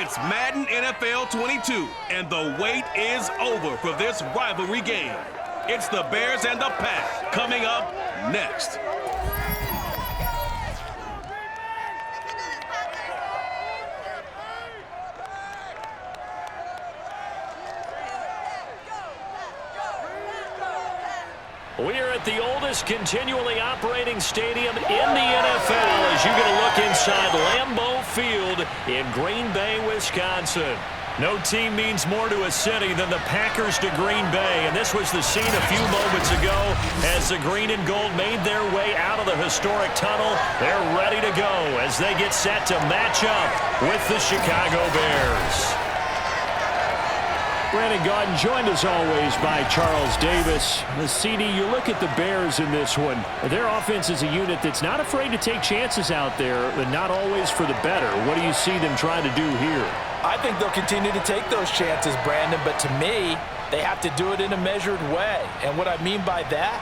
It's Madden NFL 22, and the wait is over for this rivalry game. It's the Bears and the Pack coming up next. We are at the oldest continually operating stadium in the NFL as you get a look inside Lambeau Field in Green Bay, Wisconsin. No team means more to a city than the Packers to Green Bay, and this was the scene a few moments ago as the green and gold made their way out of the historic tunnel. They're ready to go as they get set to match up with the Chicago Bears. Brandon Gaudin joined as always by Charles Davis. The CD, you look at the Bears in this one. Their offense is a unit that's not afraid to take chances out there, but not always for the better. What do you see them trying to do here? I think they'll continue to take those chances, Brandon, but to me, they have to do it in a measured way. And what I mean by that,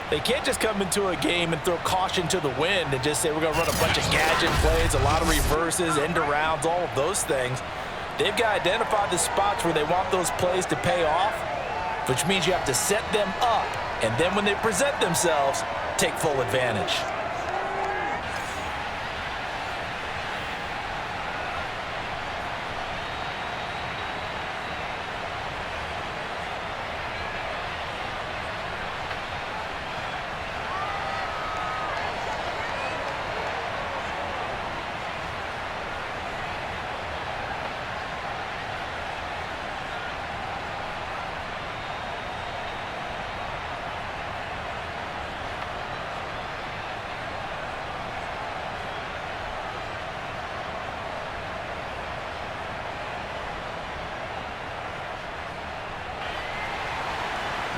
they can't just come into a game and throw caution to the wind and just say we're going to run a bunch of gadget plays, a lot of reverses, end arounds, all of those things. They've got to identify the spots where they want those plays to pay off, which means you have to set them up, and then when they present themselves, take full advantage.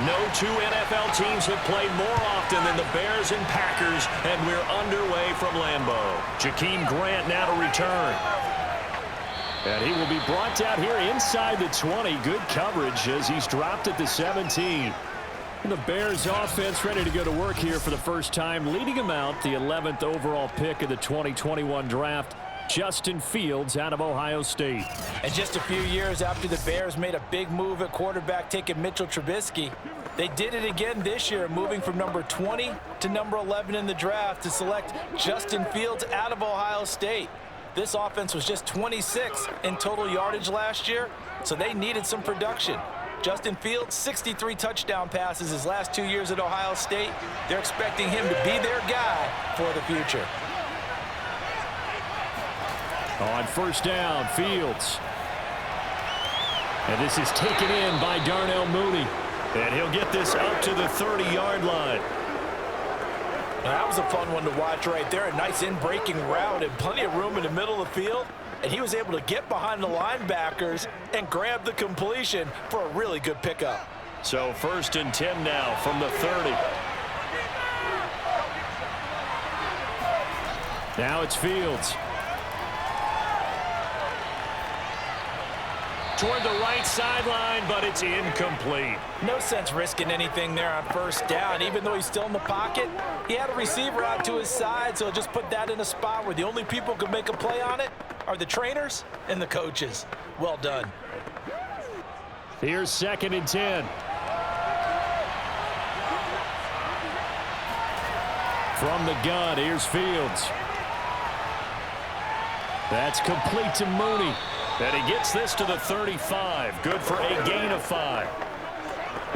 No two NFL teams have played more often than the Bears and Packers, and we're underway from Lambeau. Jakeem Grant now to return. And he will be brought down here inside the 20. Good coverage as he's dropped at the 17. And the Bears offense ready to go to work here for the first time, leading them out, the 11th overall pick of the 2021 draft. Justin Fields out of Ohio State. And just a few years after the Bears made a big move at quarterback, taking Mitchell Trubisky, they did it again this year, moving from number 20 to number 11 in the draft to select Justin Fields out of Ohio State. This offense was just 26 in total yardage last year, so they needed some production. Justin Fields, 63 touchdown passes his last 2 years at Ohio State. They're expecting him to be their guy for the future. On first down, Fields. And this is taken in by Darnell Mooney. And he'll get this up to the 30-yard line. Now, that was a fun one to watch right there. A nice in-breaking route and plenty of room in the middle of the field. And he was able to get behind the linebackers and grab the completion for a really good pickup. So 1st and 10 now from the 30. Now it's Fields. Toward the right sideline, but it's incomplete. No sense risking anything there on first down. Even though he's still in the pocket, he had a receiver out to his side, so just put that in a spot where the only people who can make a play on it are the trainers and the coaches. Well done. Here's 2nd and 10. From the gun, here's Fields. That's complete to Mooney. And he gets this to the 35. Good for a gain of 5.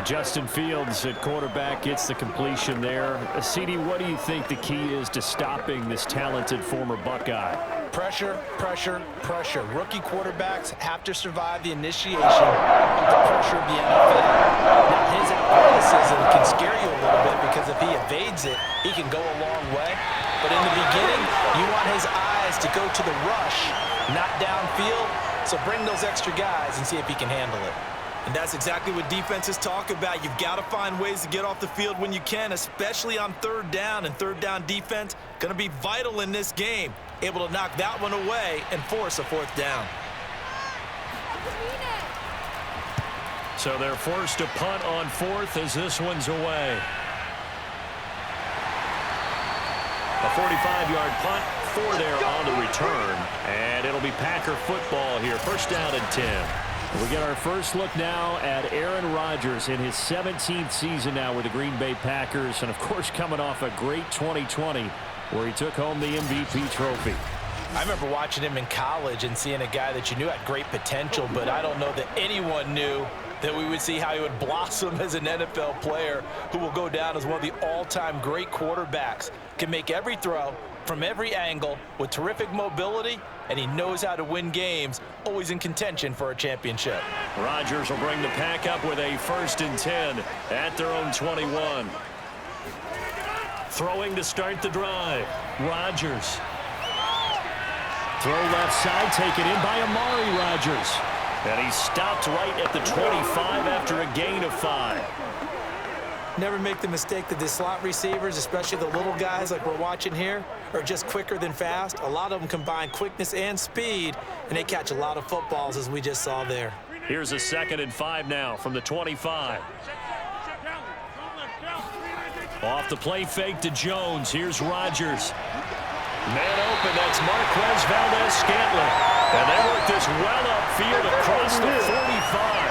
Justin Fields at quarterback gets the completion there. CD, what do you think the key is to stopping this talented former Buckeye? Pressure, pressure, pressure. Rookie quarterbacks have to survive the initiation of the pressure of the NFL. Now, his athleticism can scare you a little bit because if he evades it, he can go a long way. But in the beginning, you want his eyes to go to the rush, not downfield. So bring those extra guys and see if he can handle it. And that's exactly what defenses talk about. You've got to find ways to get off the field when you can, especially on 3rd down. And 3rd down defense going to be vital in this game. Able to knock that one away and force a 4th down. So they're forced to punt on 4th as this one's away. A 45-yard punt, 4 there on the return. And it'll be Packer football here. First down and 10. We get our first look now at Aaron Rodgers in his 17th season now with the Green Bay Packers. And, of course, coming off a great 2020 where he took home the MVP trophy. I remember watching him in college and seeing a guy that you knew had great potential, but I don't know that anyone knew that we would see how he would blossom as an NFL player who will go down as one of the all-time great quarterbacks. Can make every throw from every angle with terrific mobility, and he knows how to win games, always in contention for a championship. Rodgers will bring the Pack up with a 1st and 10 at their own 21. Throwing to start the drive. Rodgers. Throw left side, taken in by Amari Rodgers. And he stopped right at the 25 after a gain of 5. Never make the mistake that the slot receivers, especially the little guys like we're watching here, are just quicker than fast. A lot of them combine quickness and speed, and they catch a lot of footballs, as we just saw there. Here's a 2nd and 5 now from the 25. Off the play fake to Jones. Here's Rodgers. Man open, that's Marquez Valdez-Scantling. And they work this well upfield across the 45.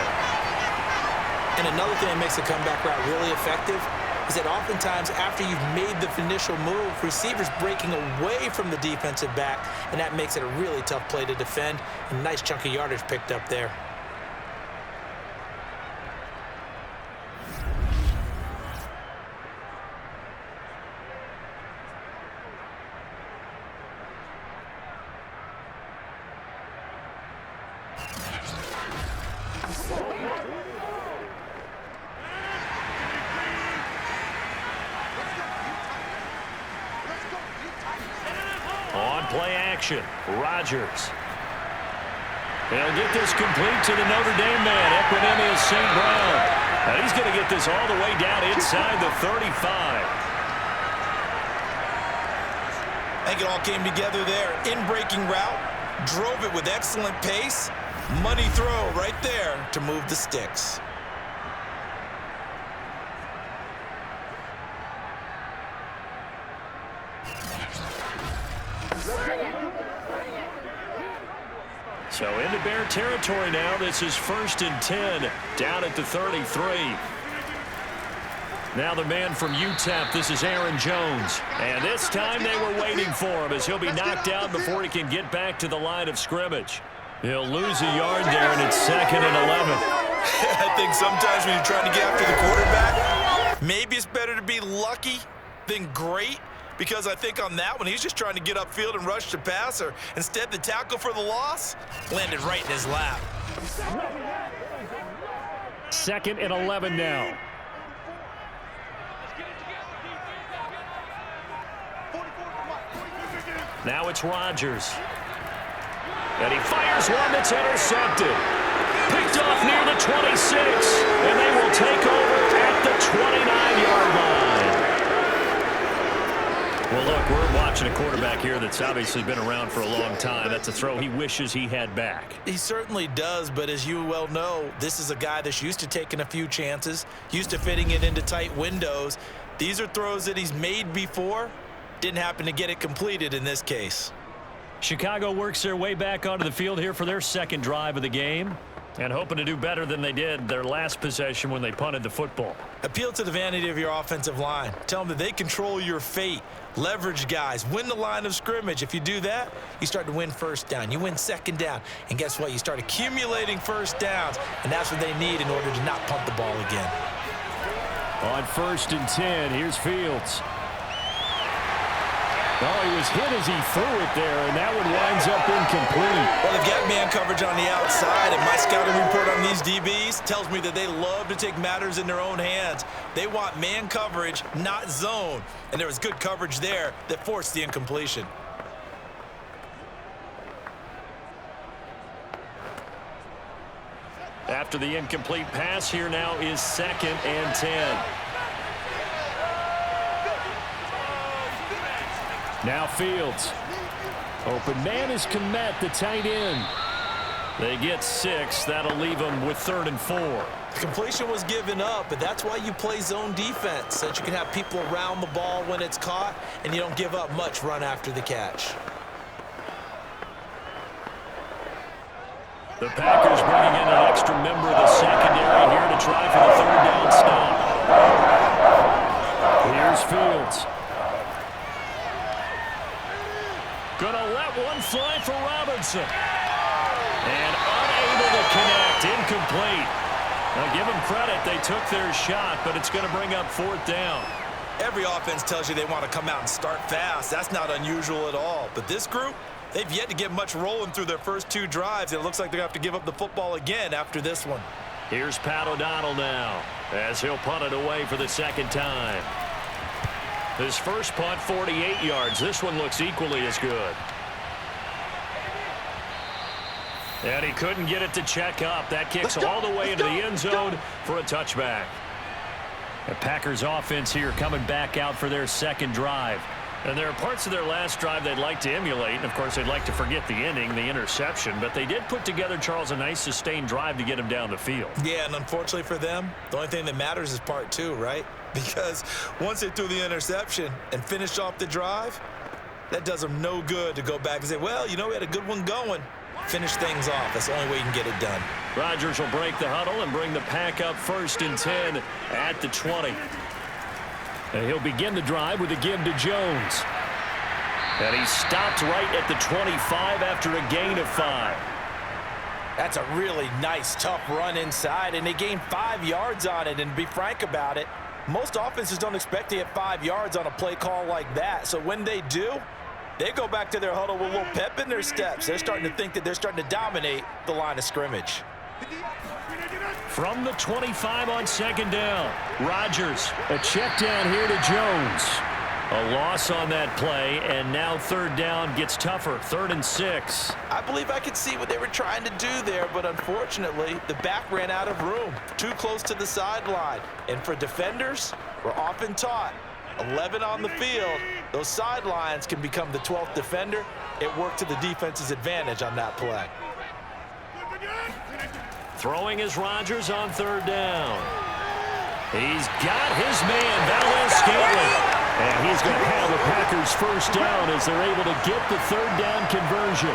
And another thing that makes the comeback route really effective is that oftentimes after you've made the initial move, receivers breaking away from the defensive back, and that makes it a really tough play to defend. A nice chunk of yardage picked up there. On play action, Rodgers. He'll get this complete to the Notre Dame man, Equinemius St. Brown. And he's going to get this all the way down inside the 35. I think it all came together there. In-breaking route, drove it with excellent pace. Money throw right there to move the sticks. So into Bear territory now. This is 1st and 10 down at the 33. Now the man from UTEP, this is Aaron Jones. And this time they were waiting for him as he'll be knocked out before he can get back to the line of scrimmage. He'll lose a yard there, and it's 2nd and 11. I think sometimes when you're trying to get after the quarterback, maybe it's better to be lucky than great. Because I think on that one, he's just trying to get upfield and rush the passer. Instead, the tackle for the loss landed right in his lap. 2nd and 11 now. Now it's Rodgers. And he fires one that's intercepted. Picked off near the 26. And they will take over at the 29-yard line. Well, look, we're watching a quarterback here that's obviously been around for a long time. That's a throw he wishes he had back. He certainly does, but as you well know, this is a guy that's used to taking a few chances, used to fitting it into tight windows. These are throws that he's made before. Didn't happen to get it completed in this case. Chicago works their way back onto the field here for their 2nd drive of the game, and hoping to do better than they did their last possession when they punted the football. Appeal to the vanity of your offensive line. Tell them that they control your fate. Leverage guys. Win the line of scrimmage. If you do that, you start to win 1st down. You win 2nd down. And guess what? You start accumulating 1st downs, and that's what they need in order to not punt the ball again. On 1st and 10, here's Fields. Oh, he was hit as he threw it there, and that one winds up incomplete. Well, they've got man coverage on the outside, and my scouting report on these DBs tells me that they love to take matters in their own hands. They want man coverage, not zone. And there was good coverage there that forced the incompletion. After the incomplete pass, here now is 2nd and 10. Now Fields. Open man is Komet, the tight end. They get 6. That'll leave them with 3rd and 4. The completion was given up, but that's why you play zone defense, so that you can have people around the ball when it's caught, and you don't give up much run after the catch. The Packers bringing in an extra member of the secondary here to try for the third down stop. Here's Fields. Gonna let one fly for Robinson. And unable to connect. Incomplete. Now give them credit. They took their shot, but it's going to bring up fourth down. Every offense tells you they want to come out and start fast. That's not unusual at all. But this group, they've yet to get much rolling through their first two drives. It looks like they're going to have to give up the football again after this one. Here's Pat O'Donnell now as he'll punt it away for the second time. His first punt, 48 yards. This one looks equally as good. And he couldn't get it to check up. That kicks all the way into the end zone for a touchback. The Packers offense here coming back out for their second drive. And there are parts of their last drive they'd like to emulate. And, of course, they'd like to forget the inning, the interception. But they did put together, Charles, a nice sustained drive to get him down the field. Yeah, and unfortunately for them, the only thing that matters is part two, right? Because once they threw the interception and finished off the drive, that does them no good to go back and say, well, you know, we had a good one going. Finish things off. That's the only way you can get it done. Rodgers will break the huddle and bring the pack up 1st and 10 at the 20. And he'll begin the drive with a give to Jones. And he stopped right at the 25 after a gain of 5. That's a really nice, tough run inside, and they gained 5 yards on it. And to be frank about it, most offenses don't expect to get 5 yards on a play call like that. So when they do, they go back to their huddle with a little pep in their steps. They're starting to think that they're starting to dominate the line of scrimmage. From the 25 on second down, Rodgers, a check down here to Jones. A loss on that play, and now third down gets tougher, 3rd and 6. I believe I could see what they were trying to do there, but unfortunately, the back ran out of room, too close to the sideline. And for defenders, we're often taught, 11 on the field, those sidelines can become the 12th defender. It worked to the defense's advantage on that play. Throwing is Rodgers on third down. He's got his man, Valdes-Scantling. And he's going to have the Packers first down as they're able to get the third down conversion.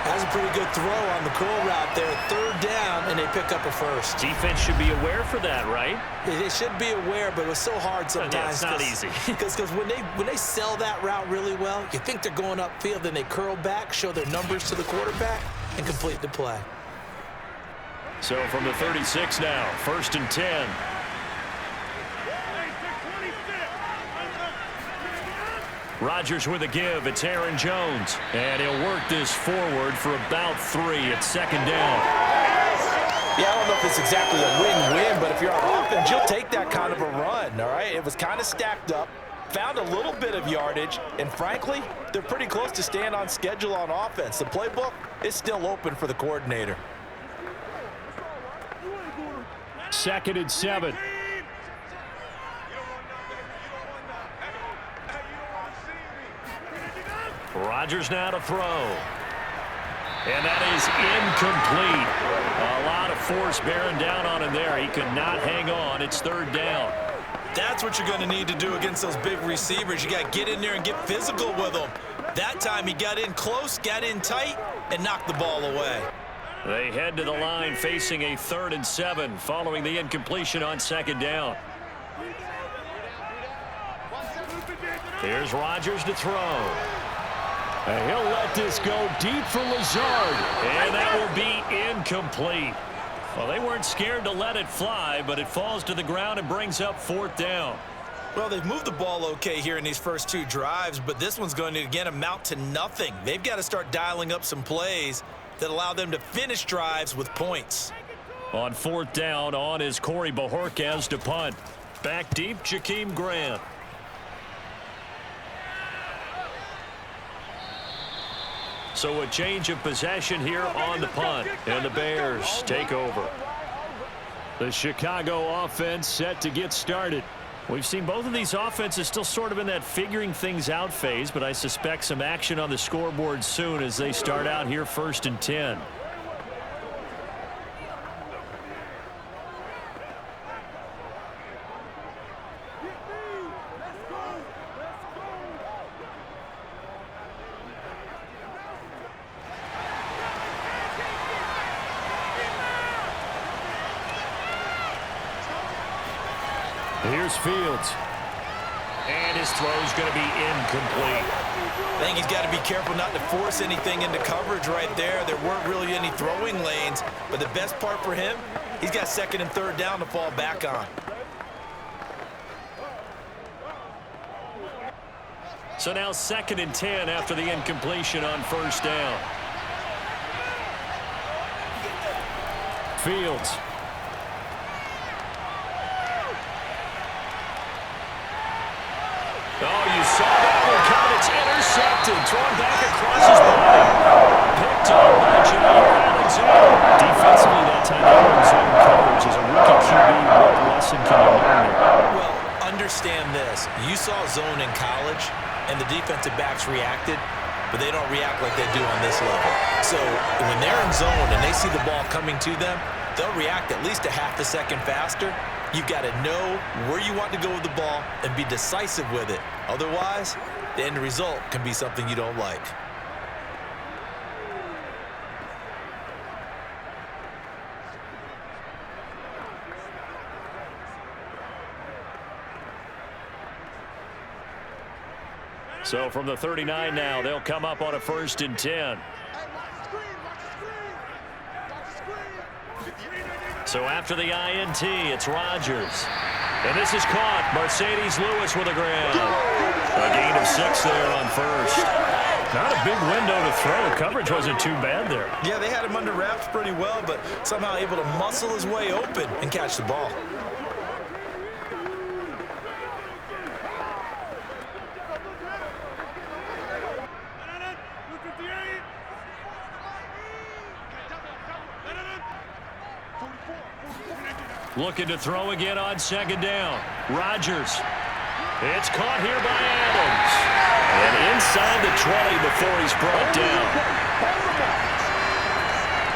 That's a pretty good throw on the curl route there. Third down, and they pick up a first. Defense should be aware for that, right? They should be aware, but it was so hard sometimes. Yeah, it's not easy. Because when they sell that route really well, you think they're going upfield, then they curl back, show their numbers to the quarterback, and complete the play. So from the 36 now, 1st and 10. Rodgers with a give. It's Aaron Jones. And he'll work this forward for about 3 at second down. Yeah, I don't know if it's exactly a win-win, but if you're on offense, you'll take that kind of a run, all right? It was kind of stacked up, found a little bit of yardage, and frankly, they're pretty close to staying on schedule on offense. The playbook is still open for the coordinator. 2nd and 7. Rodgers now to throw. And that is incomplete. A lot of force bearing down on him there. He could not hang on. It's third down. That's what you're going to need to do against those big receivers. You got to get in there and get physical with them. That time he got in close, got in tight, and knocked the ball away. They head to the line facing a 3rd and 7 following the incompletion on second down. Here's Rodgers to throw. And he'll let this go deep for Lazard. And that will be incomplete. Well, they weren't scared to let it fly, but it falls to the ground and brings up 4th down. Well, they've moved the ball okay here in these first 2 drives, but this one's going to, again, amount to nothing. They've got to start dialing up some plays that allow them to finish drives with points. On 4th down, on is Corey Bojorquez to punt. Back deep, Jakeem Grant. So a change of possession here on the punt, and the Bears take over. The Chicago offense set to get started. We've seen both of these offenses still sort of in that figuring things out phase, but I suspect some action on the scoreboard soon as they start out here 1st and 10. Here's Fields. And his throw's going to be incomplete. I think he's got to be careful not to force anything into coverage right there. There weren't really any throwing lanes, but the best part for him, he's got second and third down to fall back on. So now 2nd and 10 after the incompletion on first down. Fields. Oh, you saw that one coming. It's intercepted. Thrown back across his body. Picked up by Jair Alexander. Defensively, that time they were in zone coverage. As a rookie QB, what lesson can you learn there? Well, understand this. You saw zone in college, and the defensive backs reacted, but they don't react like they do on this level. So when they're in zone and they see the ball coming to them, they'll react at least a half a second faster. You've got to know where you want to go with the ball and be decisive with it. Otherwise, the end result can be something you don't like. So from the 39 now, they'll come up on a 1st and 10. So after the INT, it's Rodgers. And this is caught. Mercedes Lewis with a grab. A gain of 6 there on first. Not a big window to throw. Coverage wasn't too bad there. Yeah, they had him under wraps pretty well, but somehow able to muscle his way open and catch the ball. Looking to throw again on 2nd down. Rodgers. It's caught here by Adams. And inside the 20 before he's brought down.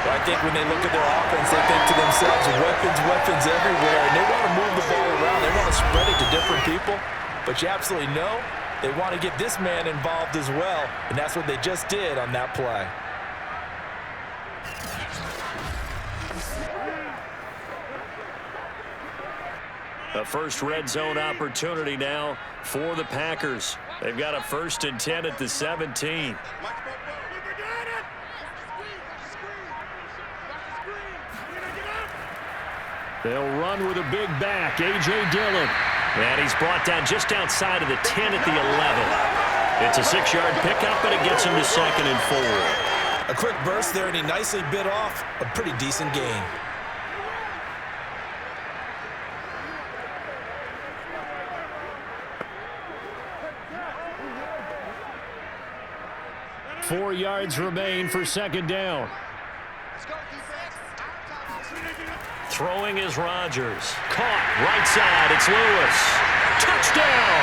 Well, I think when they look at their offense, they think to themselves, weapons everywhere. And they want to move the ball around. They want to spread it to different people. But you absolutely know they want to get this man involved as well. And that's what they just did on that play. A first red zone opportunity now for the Packers. They've got a 1st and 10 at the 17. They'll run with a big back, A.J. Dillon. And he's brought down just outside of the 10 at the 11. It's a 6-yard pickup, but it gets him to 2nd and 4. A quick burst there, and he nicely bit off a pretty decent gain. Four yards remain for 2nd down. Throwing is Rodgers. Caught right side. It's Lewis. Touchdown!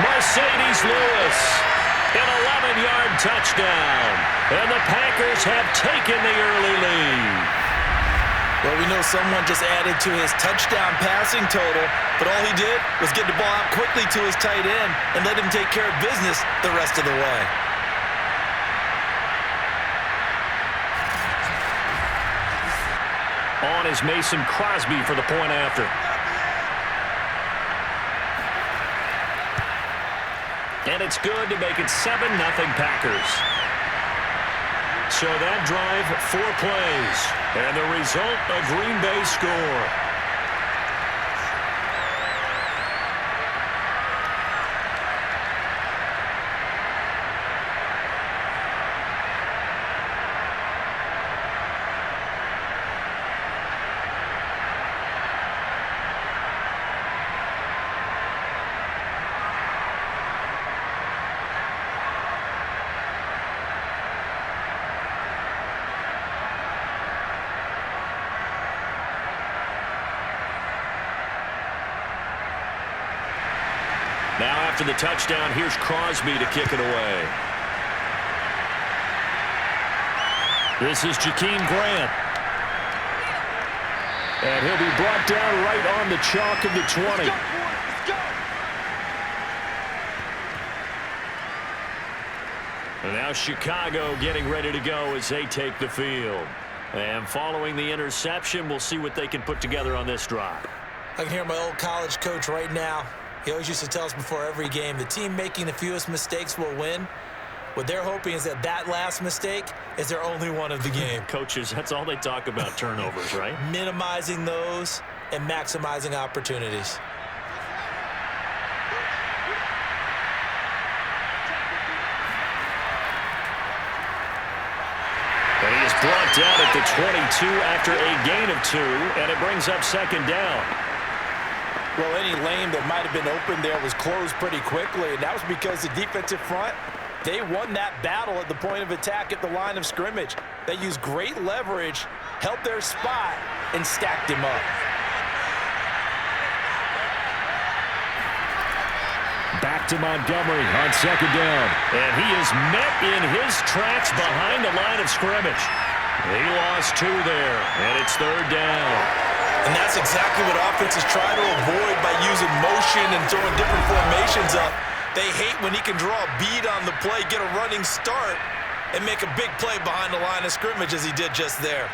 Mercedes Lewis. An 11-yard touchdown. And the Packers have taken the early lead. Well, we know someone just added to his touchdown passing total, but all he did was get the ball out quickly to his tight end and let him take care of business the rest of the way. On is Mason Crosby for the point after. And it's good to make it 7-0 Packers. So that drive, 4 plays. And the result, a Green Bay score. Now after the touchdown, here's Crosby to kick it away. This is Jakeem Grant. And he'll be brought down right on the chalk of the 20. And now Chicago getting ready to go as they take the field. And following the interception, we'll see what they can put together on this drive. I can hear my old college coach right now. He always used to tell us before every game, the team making the fewest mistakes will win. What they're hoping is that that last mistake is their only one of the game. Coaches, that's all they talk about, turnovers, right? Minimizing those and maximizing opportunities. And he is brought down at the 22 after a gain of 2, and it brings up second down. Well, any lane that might have been open there was closed pretty quickly, and that was because the defensive front, they won that battle at the point of attack at the line of scrimmage. They used great leverage, held their spot, and stacked him up. Back to Montgomery on second down. And he is met in his tracks behind the line of scrimmage. He lost 2 there, and it's third down. And that's exactly what offenses try to avoid by using motion and throwing different formations up. They hate when he can draw a bead on the play, get a running start, and make a big play behind the line of scrimmage as he did just there.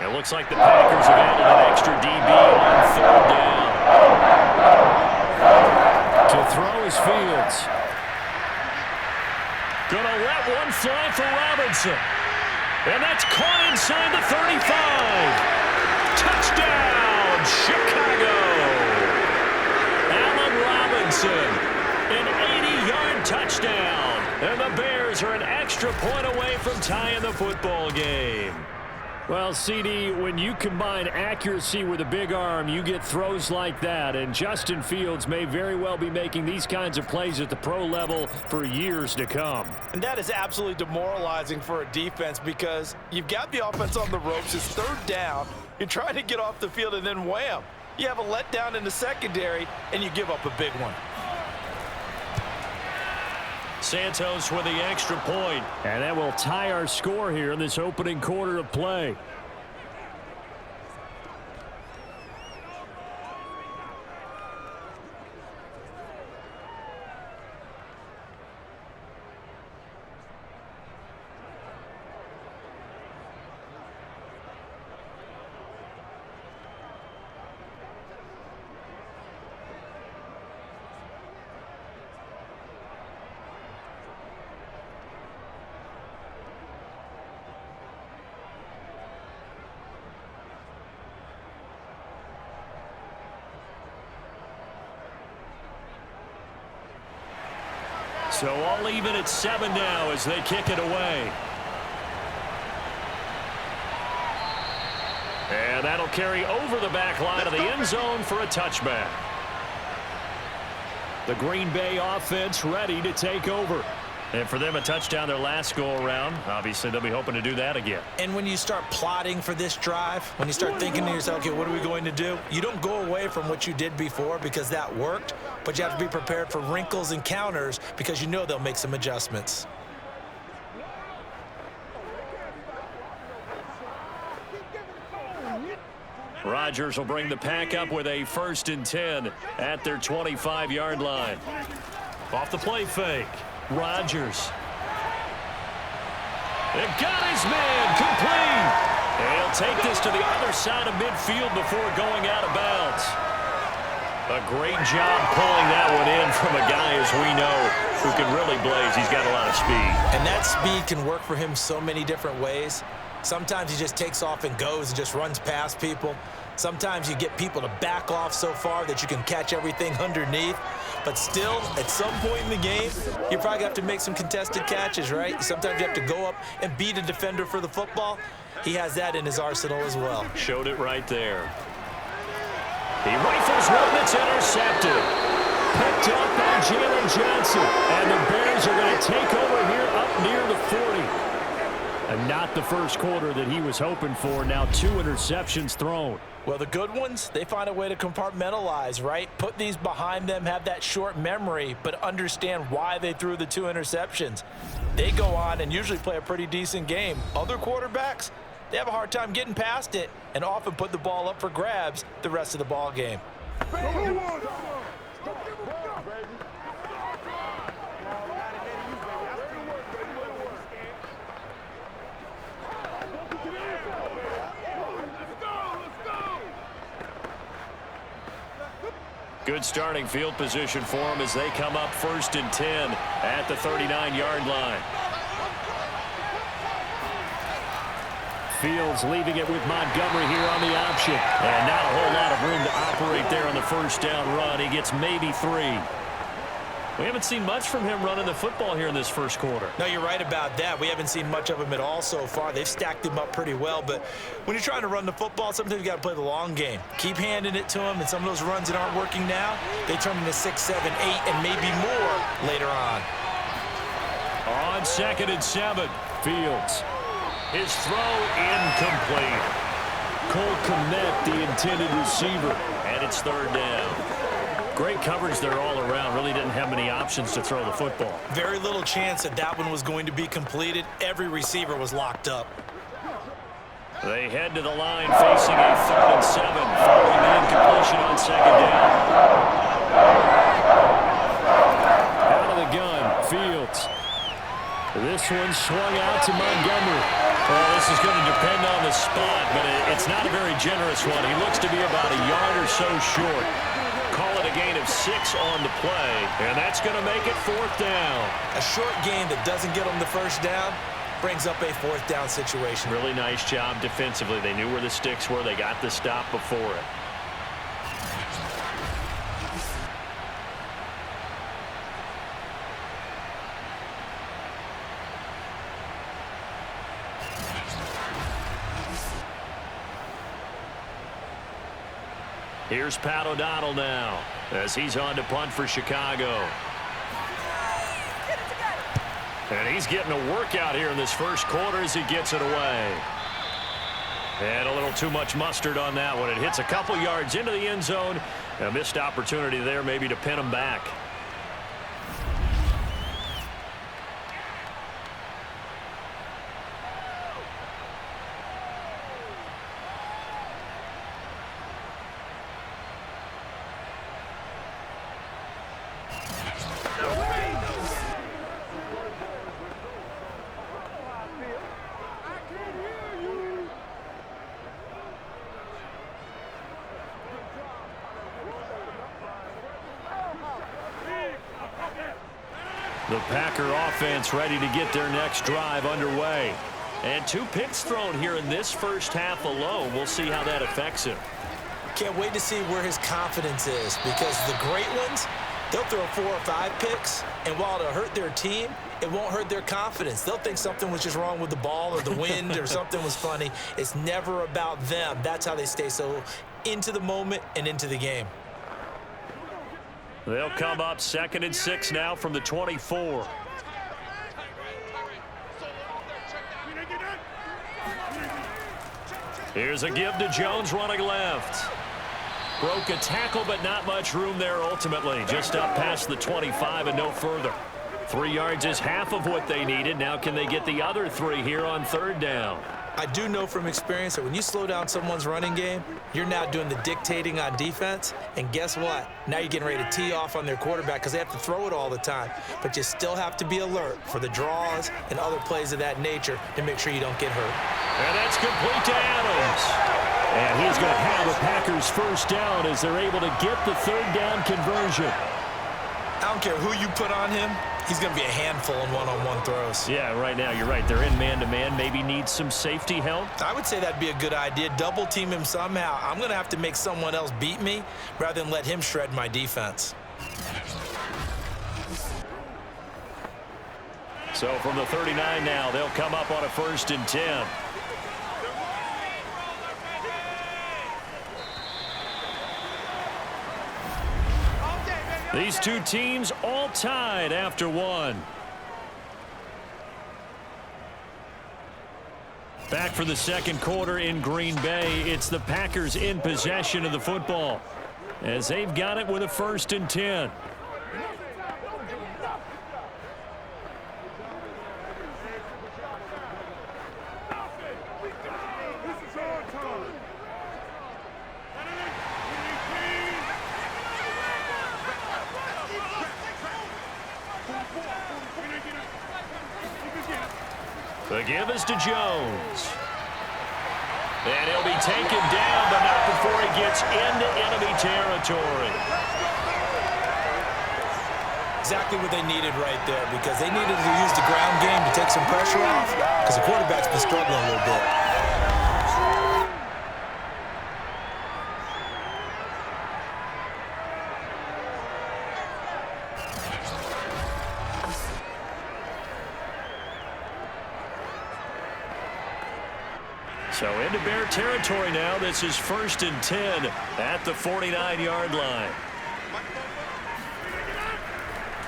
It looks like the Packers have added an extra DB on third down. To throw is Fields. Gonna let one fly for Robinson. And that's caught inside the 35. Touchdown, Chicago. Allen Robinson, an 80-yard touchdown. And the Bears are an extra point away from tying the football game. Well, CD, when you combine accuracy with a big arm, you get throws like that. And Justin Fields may very well be making these kinds of plays at the pro level for years to come. And that is absolutely demoralizing for a defense because you've got the offense on the ropes. It's third down. You're trying to get off the field, and then wham, you have a letdown in the secondary, and you give up a big one. Santos with the extra point. And that will tie our score here in this opening quarter of play. So all even at 7 now as they kick it away. And that'll carry over the back line of the end zone for a touchback. The Green Bay offense ready to take over. And for them, a touchdown their last go-around. Obviously, they'll be hoping to do that again. And when you start plotting for this drive, when you start thinking to yourself, okay, what are we going to do? You don't go away from what you did before because that worked, but you have to be prepared for wrinkles and counters because you know they'll make some adjustments. Rodgers will bring the pack up with a 1st and 10 at their 25-yard line. Off the play fake. Rodgers. It got his man complete. And he'll take this to the other side of midfield before going out of bounds. A great job pulling that one in from a guy, as we know, who can really blaze. He's got a lot of speed. And that speed can work for him so many different ways. Sometimes he just takes off and goes and just runs past people. Sometimes you get people to back off so far that you can catch everything underneath. But still, at some point in the game, you probably have to make some contested catches, right? Sometimes you have to go up and beat a defender for the football. He has that in his arsenal as well. Showed it right there. He rifles one that's intercepted. Picked up by Jalen Johnson. And the Bears are going to take over here up near the 40. And not the first quarter that he was hoping for. Now 2 interceptions thrown. Well, the good ones, they find a way to compartmentalize, right? Put these behind them, have that short memory, but understand why they threw the 2 interceptions. They go on and usually play a pretty decent game. Other quarterbacks, they have a hard time getting past it and often put the ball up for grabs the rest of the ball game. Good starting field position for them as they come up 1st and 10 at the 39-yard line. Fields leaving it with Montgomery here on the option. And not a whole lot of room to operate there on the first down run. He gets maybe 3. We haven't seen much from him running the football here in this first quarter. No, you're right about that. We haven't seen much of him at all so far. They've stacked him up pretty well, but when you're trying to run the football, sometimes you got to play the long game. Keep handing it to him, and some of those runs that aren't working now, they turn into 6, 7, 8, and maybe more later on. On 2nd and 7, Fields. His throw incomplete. Cole Kmet, the intended receiver, and it's 3rd down. Great coverage there all around. Really didn't have many options to throw the football. Very little chance that that one was going to be completed. Every receiver was locked up. They head to the line facing a 3rd and 7 following the incompletion on 2nd down. Out of the gun, Fields. This one swung out to Montgomery. Well, this is going to depend on the spot, but it's not a very generous one. He looks to be about a yard or so short. Call it a gain of 6 on the play, and that's going to make it 4th down. A short gain that doesn't get them the first down brings up a 4th down situation. Really nice job defensively. They knew where the sticks were. They got the stop before it. Here's Pat O'Donnell now as he's on to punt for Chicago. And he's getting a workout here in this first quarter as he gets it away. And a little too much mustard on that one. It hits a couple yards into the end zone. A missed opportunity there maybe to pin him back. The Packer offense ready to get their next drive underway. And 2 picks thrown here in this first half alone. We'll see how that affects him. Can't wait to see where his confidence is, because the great ones, they'll throw 4 or 5 picks, and while it'll hurt their team, it won't hurt their confidence. They'll think something was just wrong with the ball or the wind or something was funny. It's never about them. That's how they stay so into the moment and into the game. They'll come up 2nd and 6 now from the 24. Here's a give to Jones running left. Broke a tackle, but not much room there ultimately. Just up past the 25 and no further. 3 yards is half of what they needed. Now can they get the other 3 here on 3rd down? I do know from experience that when you slow down someone's running game, you're now doing the dictating on defense. And guess what? Now you're getting ready to tee off on their quarterback because they have to throw it all the time. But you still have to be alert for the draws and other plays of that nature to make sure you don't get hurt. And that's complete to Adams. And he's going to have the Packers first down as they're able to get the 3rd down conversion. I don't care who you put on him. He's going to be a handful in one-on-one throws. Yeah, right now, you're right. They're in man-to-man. Maybe need some safety help. I would say that'd be a good idea. Double team him somehow. I'm going to have to make someone else beat me rather than let him shred my defense. So from the 39 now, they'll come up on a 1st and 10. These 2 teams all tied after 1. Back for the 2nd quarter in Green Bay. It's the Packers in possession of the football as they've got it with a 1st and 10. The give is to Jones. And he'll be taken down, but not before he gets into enemy territory. exactly what they needed right there, because they needed to use the ground game to take some pressure off, because the quarterback's been struggling a little bit. So into Bear territory now. This is 1st and 10 at the 49-yard line.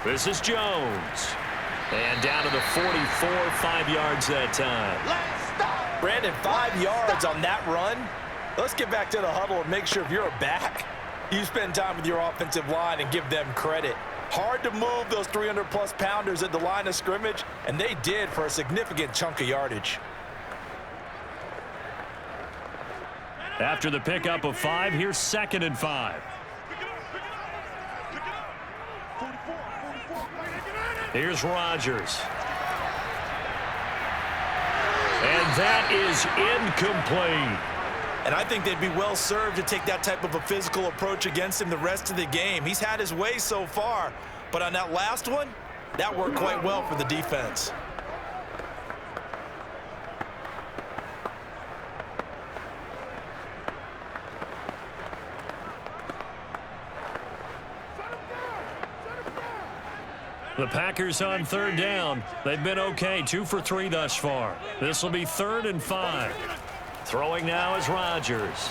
This is Jones. And down to the 44, 5 yards that time. Brandon, 5 yards on that run. Let's get back to the huddle and make sure if you're a back, you spend time with your offensive line and give them credit. Hard to move those 300-plus pounders at the line of scrimmage, and they did for a significant chunk of yardage. After the pickup of 5, here's 2nd and 5. Here's Rodgers. And that is incomplete. And I think they'd be well served to take that type of a physical approach against him the rest of the game. He's had his way so far, but on that last one, that worked quite well for the defense. The Packers on 3rd down. They've been okay, 2 for 3 thus far. This will be 3rd and 5. Throwing now is Rodgers.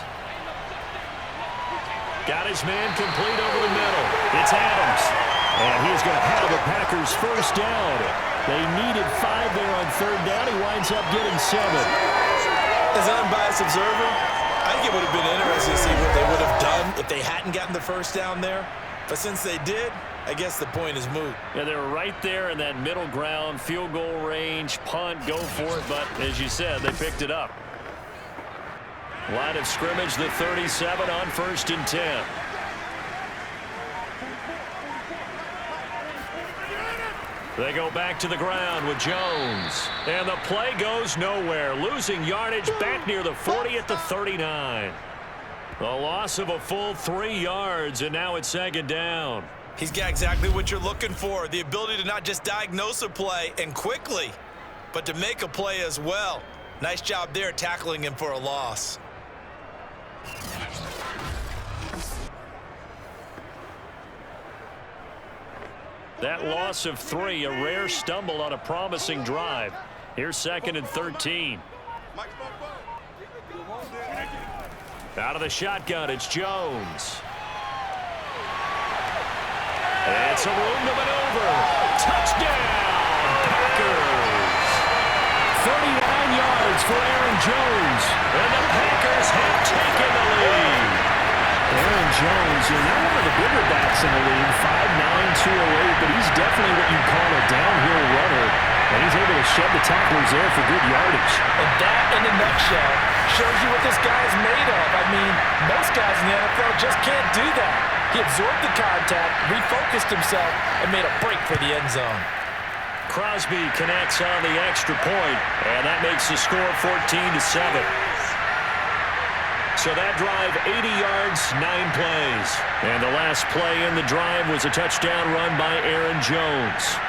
Got his man complete over the middle. It's Adams. And he's going to have the Packers first down. They needed 5 there on 3rd down. He winds up getting 7. As an unbiased observer, I think it would have been interesting to see what they would have done if they hadn't gotten the first down there. But since they did, I guess the point is moot. Yeah, they were right there in that middle ground, field goal range, punt, go for it. But as you said, they picked it up. Line of scrimmage, the 37 on 1st and 10. They go back to the ground with Jones. And the play goes nowhere. Losing yardage back near the 40 at the 39. A loss of a full 3 yards, and now it's 2nd down. He's got exactly what you're looking for, the ability to not just diagnose a play and quickly, but to make a play as well. Nice job there tackling him for a loss. That loss of 3, a rare stumble on a promising drive. Here's 2nd and 13. Out of the shotgun, it's Jones. It's a room to maneuver. Touchdown, Packers. 39 yards for Aaron Jones. And the Packers have taken the lead. Aaron Jones, not one of the bigger backs in the league, 5'9", 208, but he's definitely what you call a downhill runner. And he's able to shed the tacklers there for good yardage. And that, in a nutshell, shows you what this guy's made of. I mean, most guys in the NFL just can't do that. He absorbed the contact, refocused himself, and made a break for the end zone. Crosby connects on the extra point, and that makes the score 14-7. So that drive, 80 yards, 9 plays. And the last play in the drive was a touchdown run by Aaron Jones.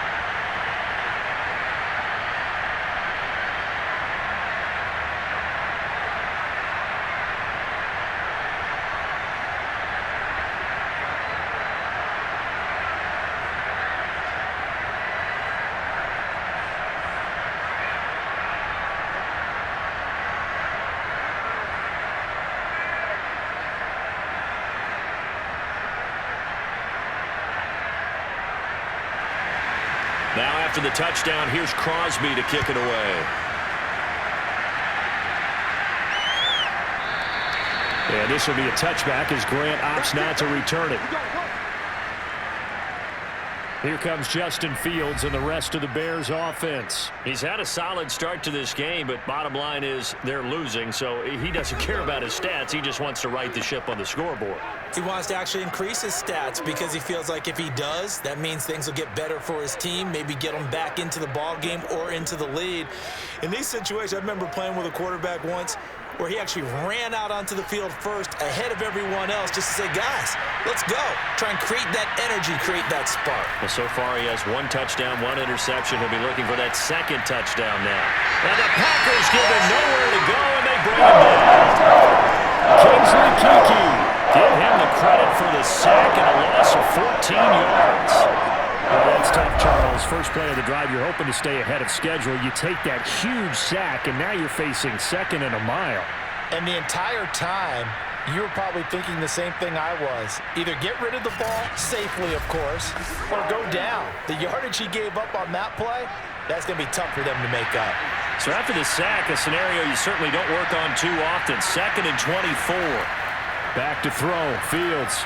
Now after the touchdown, here's Crosby to kick it away. And this will be a touchback as Grant opts not to return it. Here comes Justin Fields and the rest of the Bears offense. He's had a solid start to this game, but bottom line is they're losing, so he doesn't care about his stats. He just wants to right the ship on the scoreboard. He wants to actually increase his stats because he feels like if he does, that means things will get better for his team, maybe get them back into the ball game or into the lead. In these situations, I remember playing with a quarterback once. where he actually ran out onto the field first ahead of everyone else just to say, guys, let's go. Try and create that energy, create that spark. Well, so far he has 1 touchdown, 1 interception. He'll be looking for that 2nd touchdown now. And the Packers give him nowhere to go, and they bring him down. Kingsley Keke, give him the credit for the sack and a loss of 14 yards. Well, that's tough, Charles. First play of the drive, you're hoping to stay ahead of schedule. You take that huge sack, and now you're facing 2nd and a mile. And the entire time, you were probably thinking the same thing I was. Either get rid of the ball, safely, of course, or go down. The yardage he gave up on that play, that's going to be tough for them to make up. So after the sack, a scenario you certainly don't work on too often. 2nd and 24. Back to throw, Fields.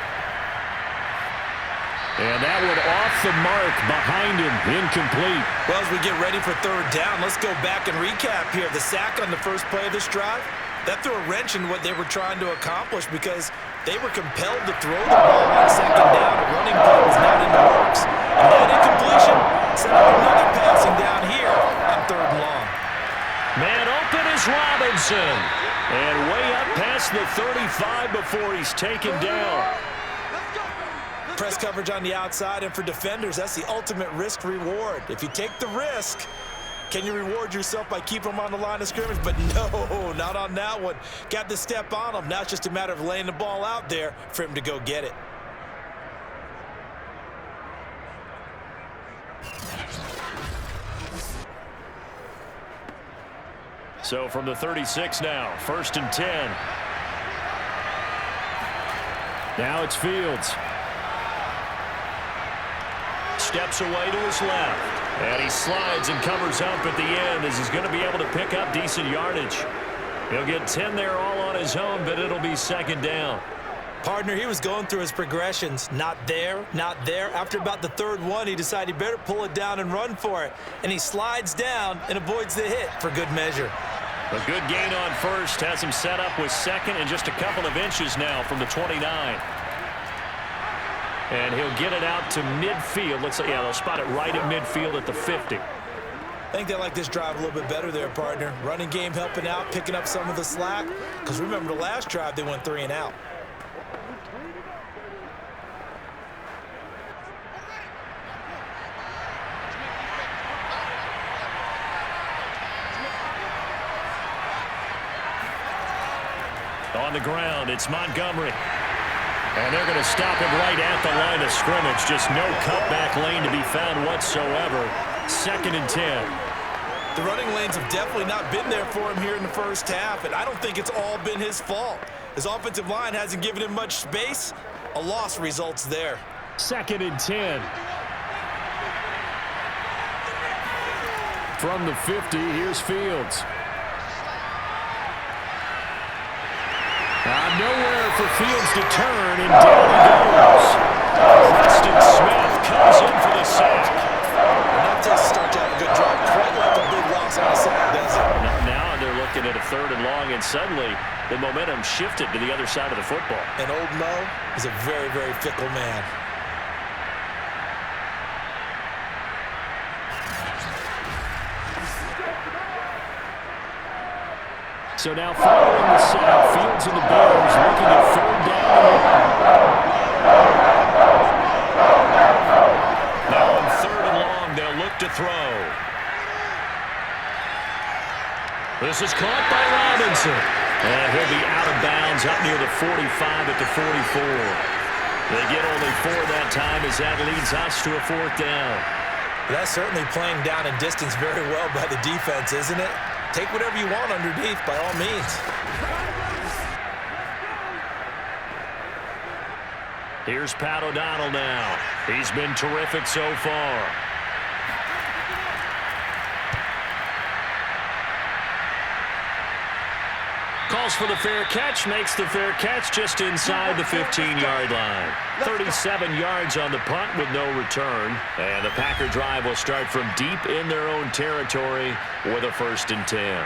And that one off the mark behind him, incomplete. Well, as we get ready for 3rd down, let's go back and recap here. The sack on the first play of this drive, that threw a wrench in what they were trying to accomplish because they were compelled to throw the ball on 2nd down. A running play was not in the works. And that incompletion set up another passing down here on 3rd and long. Man open is Robinson. And way up past the 35 before he's taken down. Press coverage on the outside, and for defenders, that's the ultimate risk-reward. If you take the risk, can you reward yourself by keeping them on the line of scrimmage? But no, not on that one. Got to step on them. Now it's just a matter of laying the ball out there for him to go get it. So from the 36 now, 1st and 10. Now it's Fields. Steps away to his left. And he slides and covers up at the end as he's going to be able to pick up decent yardage. He'll get 10 there all on his own, but it'll be 2nd down. Partner, he was going through his progressions. Not there, not there. After about the 3rd one, he decided he better pull it down and run for it. And he slides down and avoids the hit for good measure. A good gain on 1st has him set up with 2nd and just a couple of inches now from the 29. And he'll get it out to midfield. Looks like, yeah, they'll spot it right at midfield at the 50. I think they like this drive a little bit better there, partner. Running game helping out, picking up some of the slack. Because remember, the last drive, they went 3 and out. On the ground, it's Montgomery. And they're going to stop him right at the line of scrimmage. Just no cutback lane to be found whatsoever. 2nd and 10. The running lanes have definitely not been there for him here in the first half, and I don't think it's all been his fault. His offensive line hasn't given him much space. A loss results there. 2nd and 10. From the 50, here's Fields. Nowhere for Fields to turn, and down he goes. Preston Smith comes in for the sack. And that does start to have a good drive. Quite like a big loss on the sack, does it? Now they're looking at a 3rd and long, and suddenly the momentum shifted to the other side of the football. And old Mo is a very, very fickle man. So now following the sack, Fields and the Bears looking at 3rd down and 1. Now on 3rd and long, they'll look to throw. This is caught by Robinson. And he'll be out of bounds up near the 45 at the 44. They get only 4 that time as that leads us to a 4th down. That's certainly playing down and distance very well by the defense, isn't it? Take whatever you want underneath, by all means. Here's Pat O'Donnell now. He's been terrific so far. Calls for the fair catch, makes the fair catch just inside the 15-yard line. 37 yards on the punt with no return. And the Packer drive will start from deep in their own territory with a 1st and 10.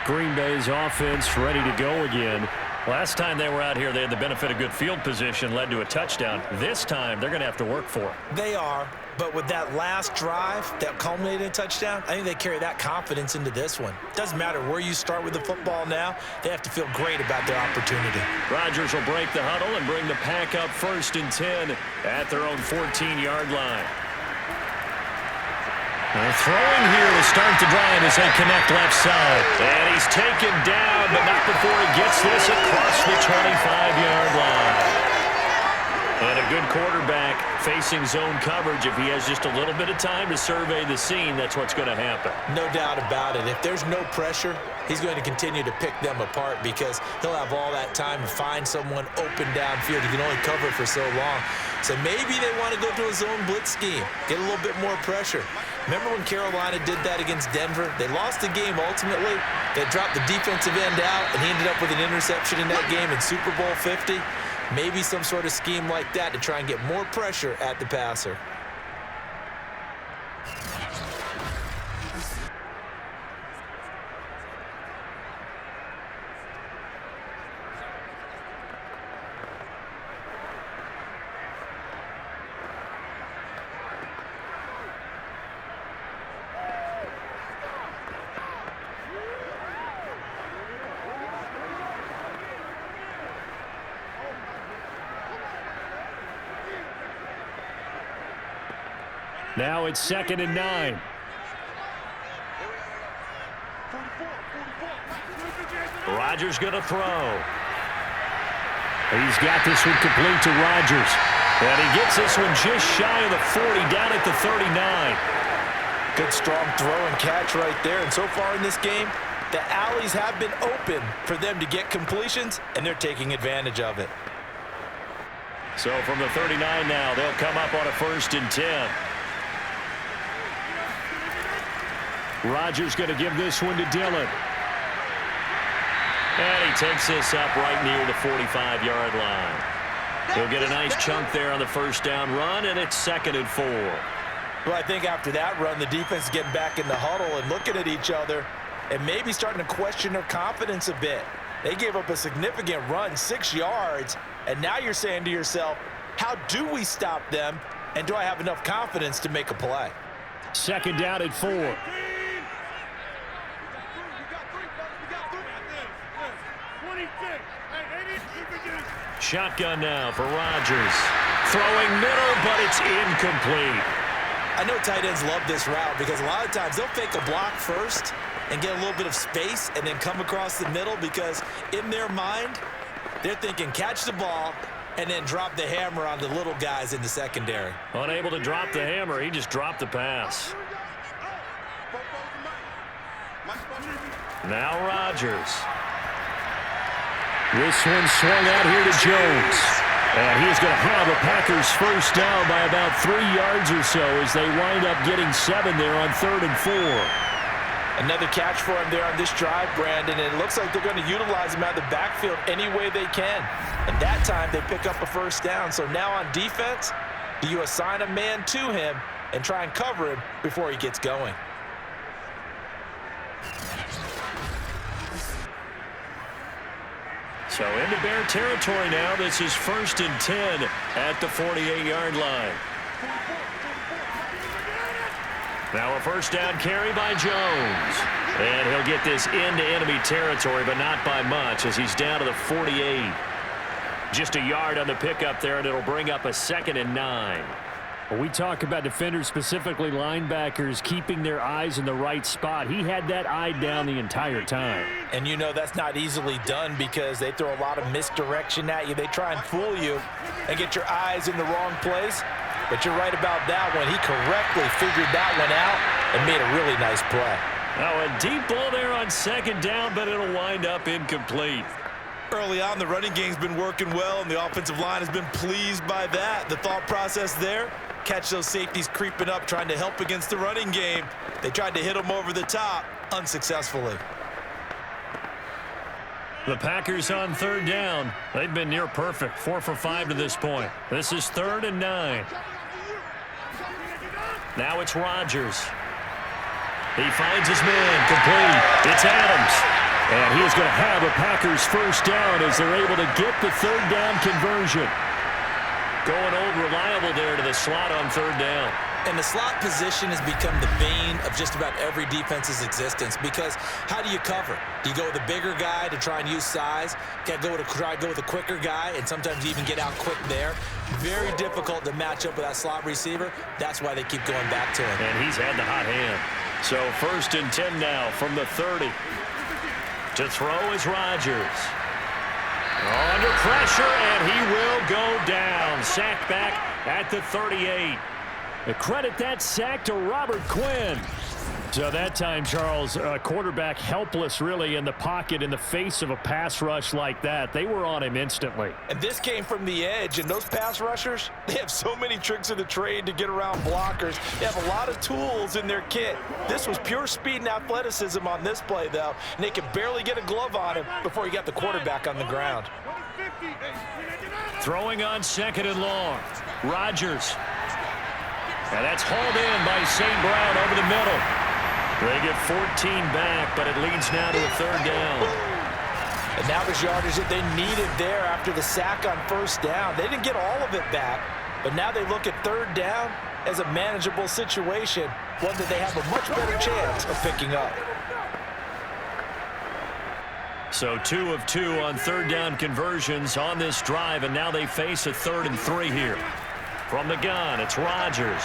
Green Bay's offense ready to go again. Last time they were out here, they had the benefit of good field position, led to a touchdown. This time, they're going to have to work for it. They are, but with that last drive that culminated in a touchdown, I think they carry that confidence into this one. Doesn't matter where you start with the football now, they have to feel great about their opportunity. Rodgers will break the huddle and bring the pack up 1st and 10 at their own 14-yard line. They're throwing here to start the drive as they connect left side. And he's taken down, but not before he gets this across the 25-yard line. And a good quarterback facing zone coverage. If he has just a little bit of time to survey the scene, that's what's going to happen. No doubt about it. If there's no pressure, he's going to continue to pick them apart because he'll have all that time to find someone open downfield. He can only cover for so long. So maybe they want to go to a zone blitz scheme, get a little bit more pressure. Remember when Carolina did that against Denver? They lost the game ultimately. They dropped the defensive end out, and he ended up with an interception in that game in Super Bowl 50. Maybe some sort of scheme like that to try and get more pressure at the passer. Now it's 2nd and 9. Rodgers going to throw. He's got this one complete to Rodgers. And he gets this one just shy of the 40, down at the 39. Good strong throw and catch right there. And so far in this game, the alleys have been open for them to get completions, and they're taking advantage of it. So from the 39 now, they'll come up on a 1st and 10. Rodgers going to give this one to Dillon. And he takes this up right near the 45-yard line. He'll get a nice chunk there on the 1st down run, and it's 2nd and 4. Well, I think after that run, the defense is getting back in the huddle and looking at each other and maybe starting to question their confidence a bit. They gave up a significant run, 6 yards, and now you're saying to yourself, how do we stop them, and do I have enough confidence to make a play? 2nd down and 4. Shotgun now for Rodgers. Throwing middle, but it's incomplete. I know tight ends love this route because a lot of times they'll fake a block first and get a little bit of space and then come across the middle because in their mind, they're thinking catch the ball and then drop the hammer on the little guys in the secondary. Unable to drop the hammer, he just dropped the pass. Now Rodgers. This one swung out here to Jones. And he's going to have a Packers 1st down by about 3 yards or so as they wind up getting 7 there on 3rd and 4. Another catch for him there on this drive, Brandon, and it looks like they're going to utilize him out of the backfield any way they can. And that time they pick up a 1st down. So now on defense, do you assign a man to him and try and cover him before he gets going? So into Bear territory now. This is 1st and 10 at the 48-yard line. Now a 1st down carry by Jones. And he'll get this into enemy territory, but not by much as he's down to the 48. Just a yard on the pickup there, and it'll bring up a 2nd and 9. Well, we talk about defenders, specifically linebackers, keeping their eyes in the right spot. He had that eye down the entire time. And you know that's not easily done because they throw a lot of misdirection at you. They try and fool you and get your eyes in the wrong place. But you're right about that one. He correctly figured that one out and made a really nice play. Now a deep ball there on 2nd down, but it'll wind up incomplete. Early on, the running game's been working well, and the offensive line has been pleased by that. The thought process there, catch those safeties creeping up, trying to help against the running game. They tried to hit them over the top, unsuccessfully. The Packers on 3rd down. They've been near perfect, 4 for 5 to this point. This is 3rd and 9. Now it's Rodgers. He finds his man, complete. It's Adams. And he is going to have a Packers first down as they're able to get the third down conversion. Going old reliable there to the slot on third down. And the slot position has become the bane of just about every defense's existence, because how do you cover? Do you go with a bigger guy to try and use size? Try to go with a quicker guy and sometimes even get out quick there? Very difficult to match up with that slot receiver. That's why they keep going back to him. And he's had the hot hand. So 1st and 10 now from the 30. To throw is Rodgers. Under pressure, and he will go down. Sacked back at the 38. Credit that sack to Robert Quinn. So that time, Charles, quarterback helpless really in the pocket in the face of a pass rush like that. They were on him instantly. And this came from the edge, and those pass rushers, they have so many tricks of the trade to get around blockers. They have a lot of tools in their kit. This was pure speed and athleticism on this play, though, and they could barely get a glove on him before he got the quarterback on the ground. Throwing on 2nd and long. Rodgers. And that's hauled in by St. Brown over the middle. They get 14 back, but it leads now to a third down. And now there's yardage that they needed there after the sack on 1st down. They didn't get all of it back, but now they look at 3rd down as a manageable situation, one that they have a much better chance of picking up. So 2 of 2 on 3rd down conversions on this drive, and now they face a 3rd and 3 here. From the gun, it's Rodgers.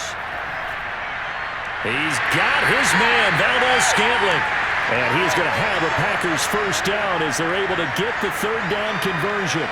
He's got his man, Valdez-Scantling. And he's going to have a Packers first down as they're able to get the 3rd down conversion.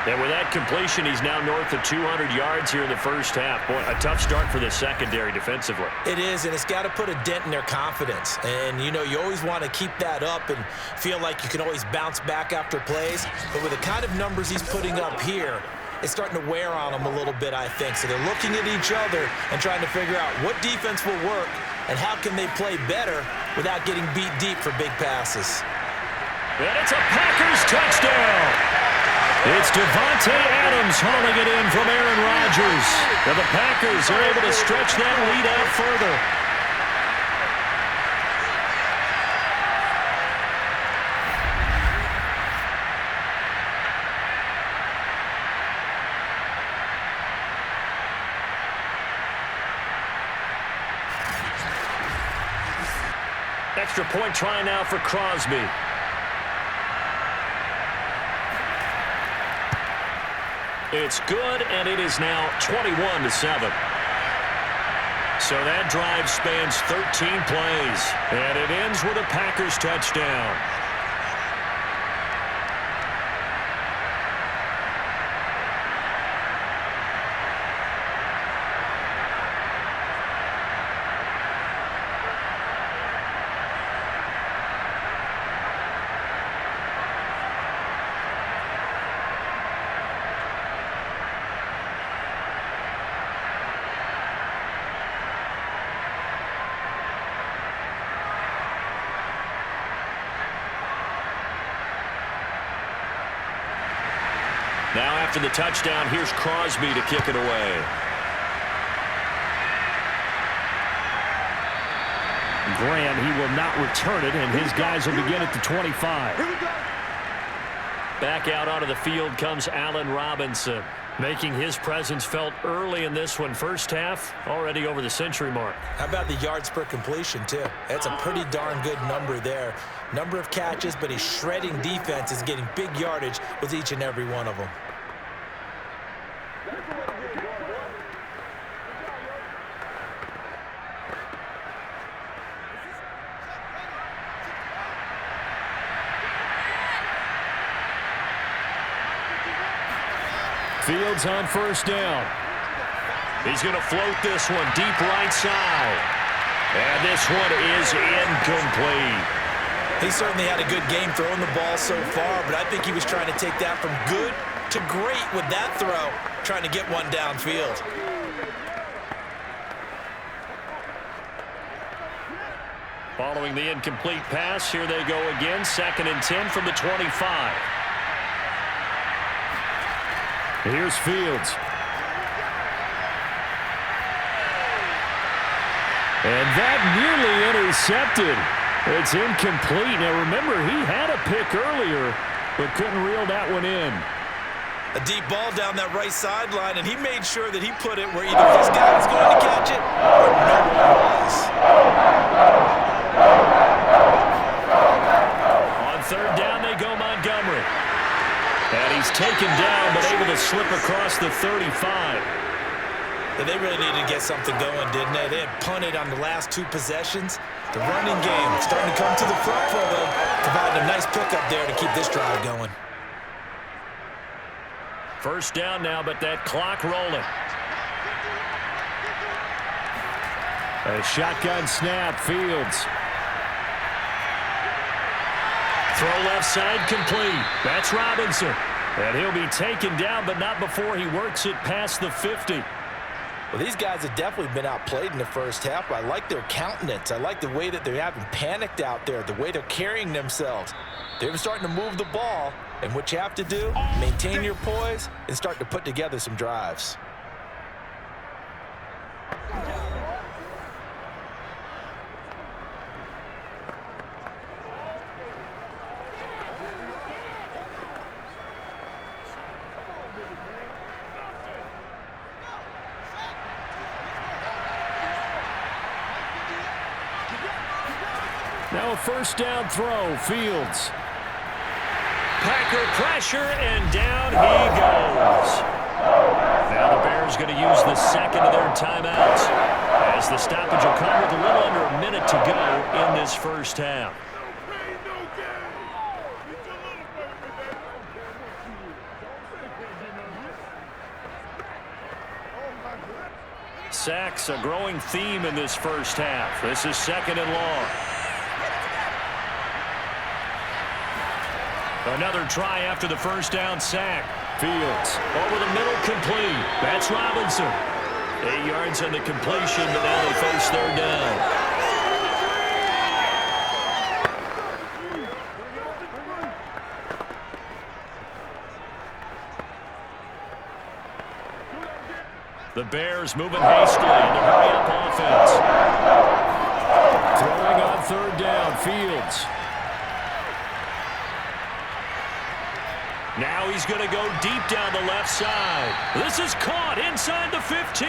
And with that completion, he's now north of 200 yards here in the first half. Boy, a tough start for the secondary defensively. It is, and it's got to put a dent in their confidence. And, you know, you always want to keep that up and feel like you can always bounce back after plays. But with the kind of numbers he's putting up here, it's starting to wear on them a little bit, I think. So they're looking at each other and trying to figure out what defense will work and how can they play better without getting beat deep for big passes. And it's a Packers touchdown. It's Devontae Adams hauling it in from Aaron Rodgers. And the Packers are able to stretch that lead out further. Extra point try now for Crosby. It's good, and it is now 21-7. So that drive spans 13 plays, and it ends with a Packers touchdown. Now after the touchdown, here's Crosby to kick it away. Grant, he will not return it, and his guys will begin at the 25. Back out onto the field comes Allen Robinson, making his presence felt early in this one. First half, already over the century mark. How about the yards per completion, too? That's a pretty darn good number there. Number of catches, but he's shredding defense, is getting big yardage with each and every one of them. Fields on first down. He's going to float this one deep right side. And this one is incomplete. He certainly had a good game throwing the ball so far, but I think he was trying to take that from good to great with that throw, trying to get one downfield. Following the incomplete pass, here they go again. 2nd and 10 from the 25. Here's Fields. And that nearly intercepted. It's incomplete. Now, remember, he had a pick earlier, but couldn't reel that one in. A deep ball down that right sideline, and he made sure that he put it where either this guy was going to catch it or no one was. On third down, they go Montgomery. And he's taken down, but able to slip across the 35. And they really needed to get something going, didn't they? They had punted on the last 2 possessions. The running game starting to come to the front for them, providing a nice pickup there to keep this drive going. First down now, but that clock rolling. A shotgun snap, Fields. Throw left side complete. That's Robinson. And he'll be taken down, but not before he works it past the 50. Well, these guys have definitely been outplayed in the first half. I like their countenance. I like the way that they haven't panicked out there, the way they're carrying themselves. They're starting to move the ball, and what you have to do, maintain your poise and start to put together some drives. Now a first down throw, Fields. Packer pressure, and down he goes. Now the Bears going to use the second of their timeouts as the stoppage will come with a little under a minute to go in this first half. Sacks, a growing theme in this first half. This is second and long. Another try after the first down sack. Fields over the middle, complete. That's Robinson. 8 yards on the completion, but now they face third down. The Bears moving hastily to hurry up offense. Throwing on third down, Fields. Now he's going to go deep down the left side. This is caught inside the 15.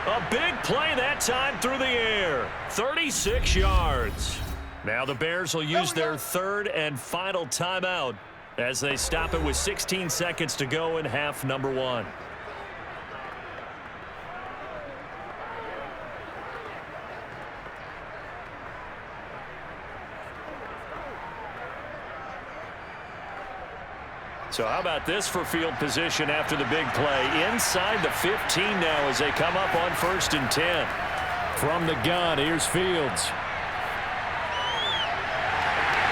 A big play that time through the air. 36 yards. Now the Bears will use their third and final timeout as they stop it with 16 seconds to go in half number 1. So how about this for field position after the big play? Inside the 15 now as they come up on 1st and 10. From the gun, here's Fields.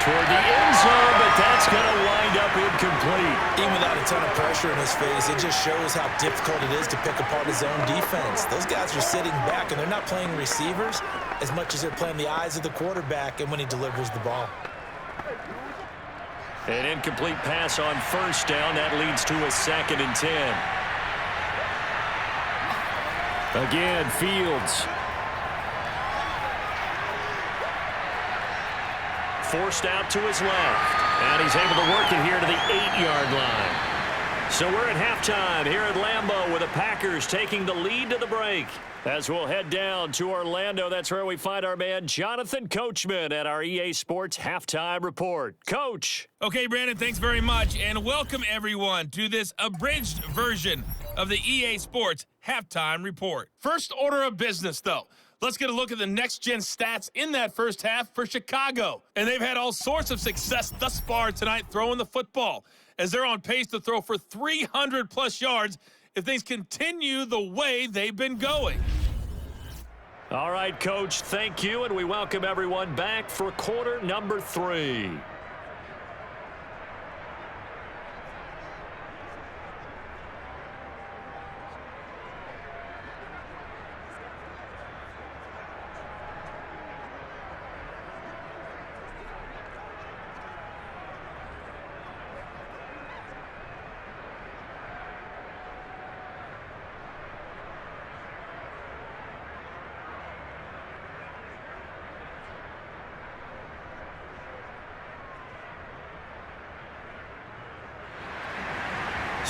Toward the end zone, but that's going to wind up incomplete. Even without a ton of pressure in his face, it just shows how difficult it is to pick apart his own defense. Those guys are sitting back, and they're not playing receivers as much as they're playing the eyes of the quarterback and when he delivers the ball. An incomplete pass on first down. That leads to a 2nd and 10. Again, Fields. Forced out to his left. And he's able to work it here to the 8-yard line. So we're at halftime here at Lambeau with the Packers taking the lead to the break. As we'll head down to Orlando, that's where we find our man Jonathan Coachman at our EA Sports Halftime Report. Coach. Okay, Brandon, thanks very much, and welcome everyone to this abridged version of the EA Sports Halftime Report. First order of business, though. Let's get a look at the next-gen stats in that first half for Chicago. And they've had all sorts of success thus far tonight throwing the football, as they're on pace to throw for 300-plus yards if things continue the way they've been going. All right, Coach, thank you, and we welcome everyone back for quarter number 3.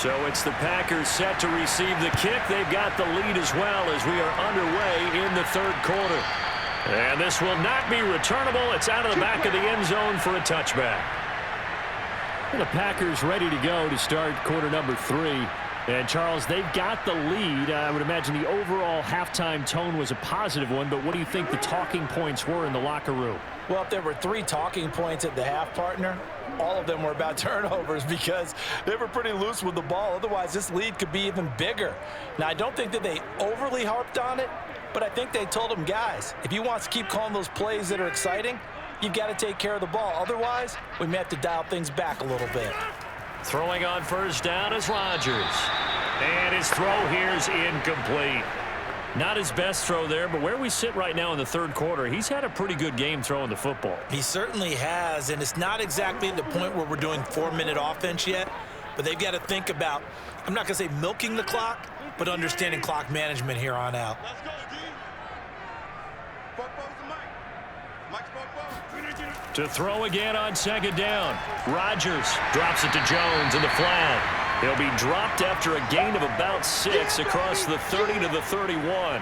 So it's the Packers set to receive the kick. They've got the lead as well as we are underway in the third quarter. And this will not be returnable. It's out of the back of the end zone for a touchback. And the Packers ready to go to start quarter number 3. And, Charles, they've got the lead. I would imagine the overall halftime tone was a positive one, but what do you think the talking points were in the locker room? Well, if there were 3 talking points at the half, partner, all of them were about turnovers because they were pretty loose with the ball. Otherwise, this lead could be even bigger. Now, I don't think that they overly harped on it, but I think they told them, guys, if you want to keep calling those plays that are exciting, you've got to take care of the ball. Otherwise, we may have to dial things back a little bit. Throwing on first down is Rodgers. And his throw here is incomplete. Not his best throw there, but where we sit right now in the third quarter, he's had a pretty good game throwing the football. He certainly has, and it's not exactly at the point where we're doing 4-minute offense yet, but they've got to think about, I'm not going to say milking the clock, but understanding clock management here on out. Let's go, D. To throw again on second down. Rodgers drops it to Jones in the flat. He'll be dropped after a gain of about 6 across the 30 to the 31.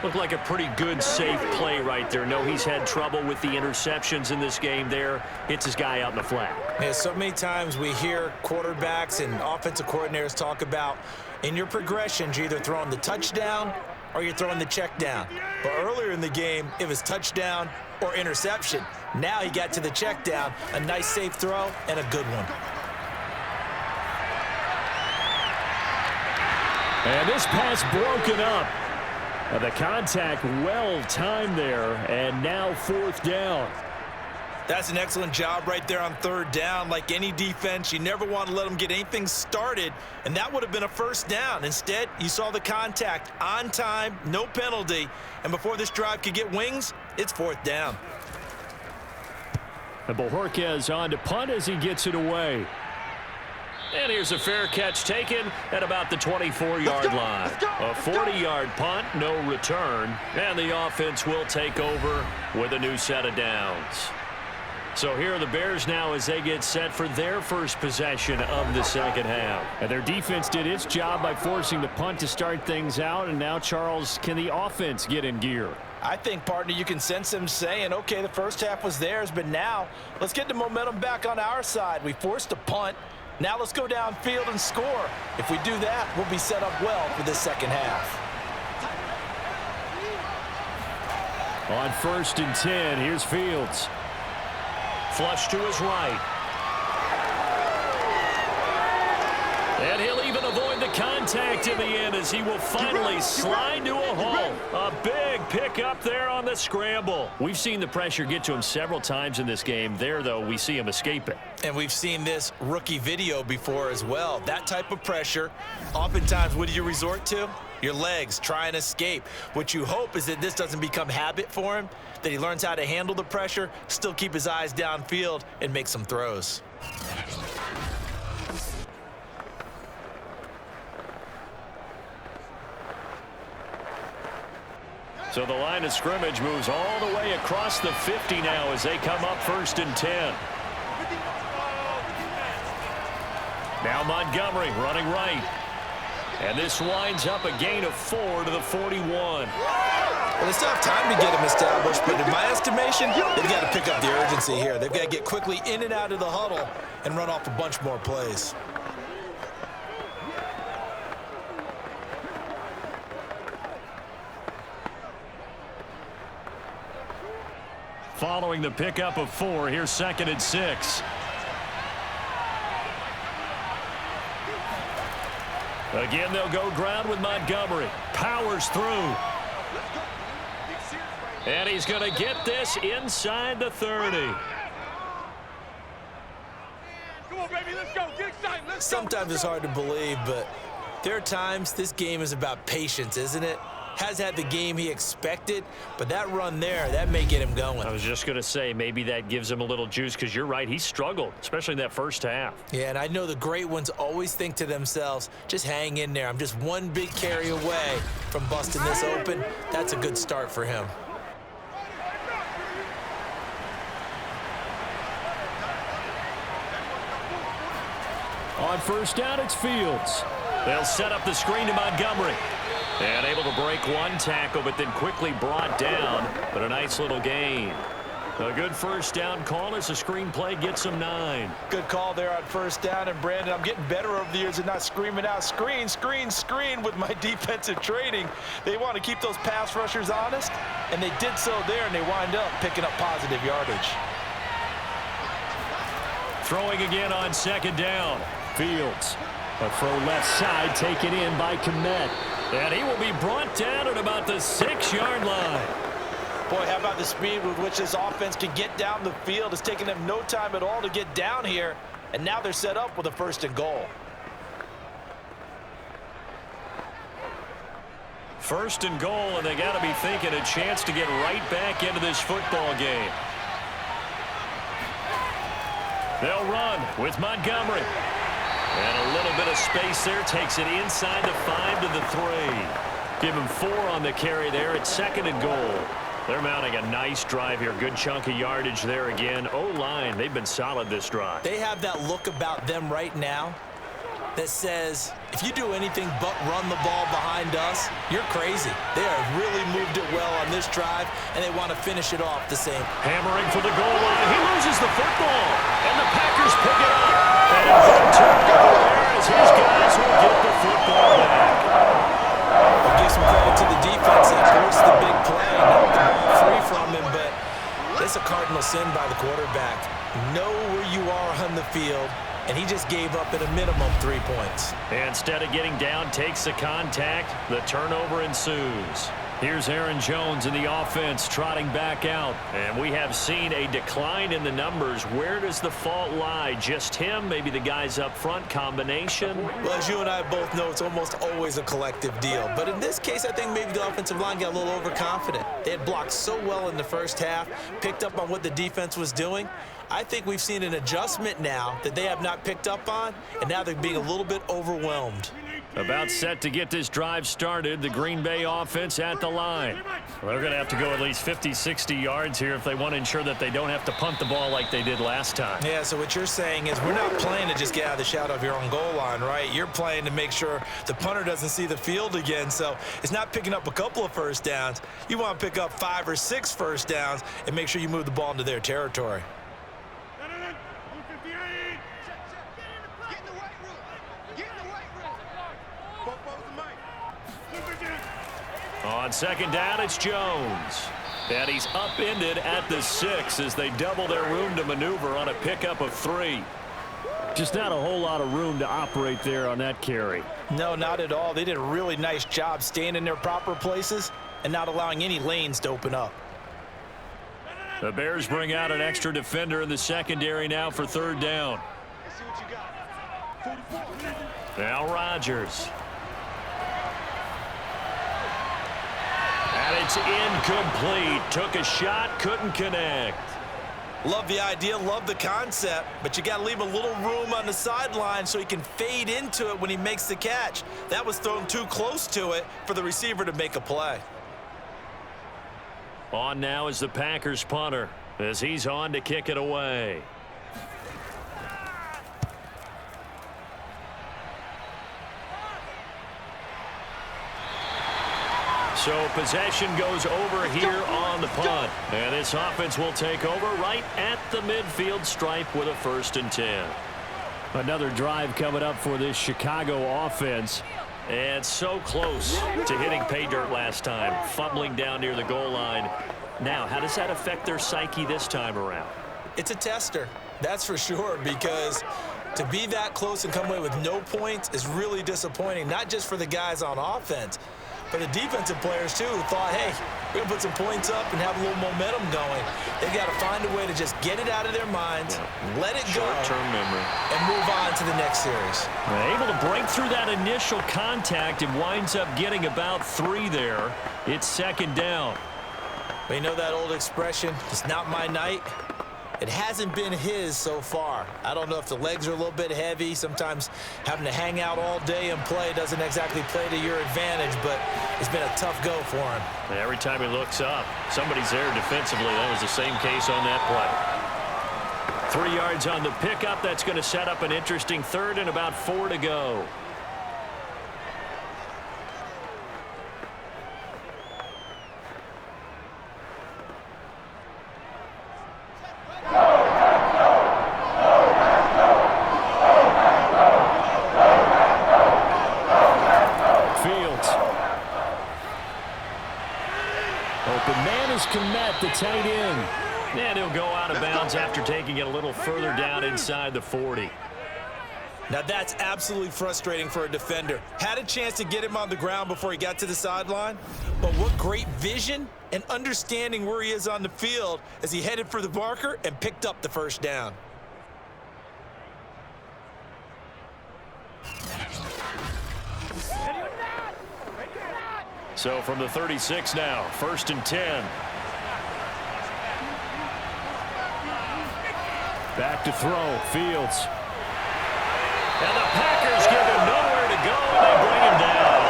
Looked like a pretty good, safe play right there. No, he's had trouble with the interceptions in this game there. Hits his guy out in the flat. Yeah, so many times we hear quarterbacks and offensive coordinators talk about in your progressions, you're either throwing the touchdown or you're throwing the check down. But earlier in the game, it was touchdown or interception. Now he got to the check down, a nice safe throw and a good one. And this pass broken up. The contact well timed there, and now fourth down. That's an excellent job right there on third down. Like any defense, you never want to let them get anything started, and that would have been a first down. Instead, you saw the contact on time, no penalty, and before this drive could get wings, it's fourth down. And Bojorquez on to punt as he gets it away. And here's a fair catch taken at about the 24-yard line. A 40-yard punt, no return, and the offense will take over with a new set of downs. So here are the Bears now as they get set for their first possession of the second half. And their defense did its job by forcing the punt to start things out, and now, Charles, can the offense get in gear? I think, partner, you can sense them saying, okay, the first half was theirs, but now let's get the momentum back on our side. We forced a punt. Now let's go downfield and score. If we do that, we'll be set up well for this second half. On 1st and 10, here's Fields. Flush to his right. And he'll even avoid the contact in the end as he will finally slide to a halt. A big pickup there on the scramble. We've seen the pressure get to him several times in this game. There, though, we see him escape it. And we've seen this rookie video before as well. That type of pressure, oftentimes, what do you resort to? Your legs, try and escape. What you hope is that this doesn't become habit for him, that he learns how to handle the pressure, still keep his eyes downfield, and make some throws. So the line of scrimmage moves all the way across the 50 now as they come up 1st and 10. Now Montgomery running right. And this winds up a gain of 4 to the 41. Well, they still have time to get him established, but in my estimation, they've got to pick up the urgency here. They've got to get quickly in and out of the huddle and run off a bunch more plays. Following the pickup of 4, here's 2nd and 6. Again, they'll go ground with Montgomery. Powers through. And he's going to get this inside the 30. Come on, baby, let's go. Get excited. Let's Sometimes it's hard to believe, but there are times this game is about patience, isn't it? Has had the game he expected, but that run there, that may get him going. I was just going to say, maybe that gives him a little juice because you're right, he struggled, especially in that first half. Yeah, and I know the great ones always think to themselves, just hang in there. I'm just one big carry away from busting this open. That's a good start for him. On first down, it's Fields. They'll set up the screen to Montgomery. And able to break one tackle, but then quickly brought down. But a nice little gain. A good first down call as the screen play gets him 9. Good call there on first down. And, Brandon, I'm getting better over the years at not screaming out, screen, screen, screen with my defensive training. They want to keep those pass rushers honest, and they did so there, and they wind up picking up positive yardage. Throwing again on second down. Fields. A throw left side taken in by Kmet. And he will be brought down at about the 6-yard line. Boy, how about the speed with which this offense can get down the field? It's taken them no time at all to get down here, and now they're set up with a 1st and goal. 1st and goal, and they got to be thinking a chance to get right back into this football game. They'll run with Montgomery. And a little bit of space there, takes it inside the 5 to the 3. Give him 4 on the carry there at 2nd and goal. They're mounting a nice drive here. Good chunk of yardage there again. O-line, they've been solid this drive. They have that look about them right now that says, if you do anything but run the ball behind us, you're crazy. They have really moved it well on this drive, and they want to finish it off the same. Hammering for the goal line. He loses the football, and the Packers pick it up. And a good turnover there as his guys will get the football back. I'll give some credit to the defense that forced the big play, knocked the ball free from him, but it's a cardinal sin by the quarterback. Know where you are on the field, and he just gave up at a minimum 3 points. And instead of getting down, takes the contact. The turnover ensues. Here's Aaron Jones in the offense trotting back out. And we have seen a decline in the numbers. Where does the fault lie? Just him? Maybe the guys up front? Combination? Well, as you and I both know, it's almost always a collective deal. But in this case, I think maybe the offensive line got a little overconfident. They had blocked so well in the first half, picked up on what the defense was doing. I think we've seen an adjustment now that they have not picked up on, and now they're being a little bit overwhelmed. About set to get this drive started, the Green Bay offense at the line. Well, they're going to have to go at least 50, 60 yards here if they want to ensure that they don't have to punt the ball like they did last time. Yeah, so what you're saying is we're not playing to just get out of the shadow of your own goal line, right? You're playing to make sure the punter doesn't see the field again, so it's not picking up a couple of first downs. You want to pick up 5 or 6 first downs and make sure you move the ball into their territory. On second down, it's Jones. And he's upended at the 6 as they double their room to maneuver on a pickup of 3. Just not a whole lot of room to operate there on that carry. No, not at all. They did a really nice job staying in their proper places and not allowing any lanes to open up. The Bears bring out an extra defender in the secondary now for 3rd down. Now Rodgers. And it's incomplete. Took a shot, couldn't connect. Love the idea, love the concept, but you got to leave a little room on the sideline so he can fade into it when he makes the catch. That was thrown too close to it for the receiver to make a play. On now is the Packers punter as he's on to kick it away. So possession goes over here on the punt. And this offense will take over right at the midfield stripe with a 1st and 10. Another drive coming up for this Chicago offense. And so close to hitting pay dirt last time. Fumbling down near the goal line. Now, how does that affect their psyche this time around? It's a tester, that's for sure, because to be that close and come away with no points is really disappointing, not just for the guys on offense, but the defensive players, too, who thought, hey, we're going to put some points up and have a little momentum going. They've got to find a way to just get it out of their minds, let it go, short-term memory, and move on to the next series. Able to break through that initial contact and winds up getting about 3 there. It's 2nd down. But you know that old expression, it's not my night? It hasn't been his so far. I don't know if the legs are a little bit heavy. Sometimes having to hang out all day and play doesn't exactly play to your advantage, but it's been a tough go for him. Every time he looks up, somebody's there defensively. That was the same case on that play. 3 yards on the pickup. That's going to set up an interesting third and about 4 to go. Komet, the tight end. And he'll go out of bounds after taking it a little further down inside the 40. Now that's absolutely frustrating for a defender. Had a chance to get him on the ground before he got to the sideline, but what great vision and understanding where he is on the field as he headed for the marker and picked up the first down. So from the 36 now, 1st and 10. Back to throw, Fields. And the Packers give him nowhere to go, and they bring him down.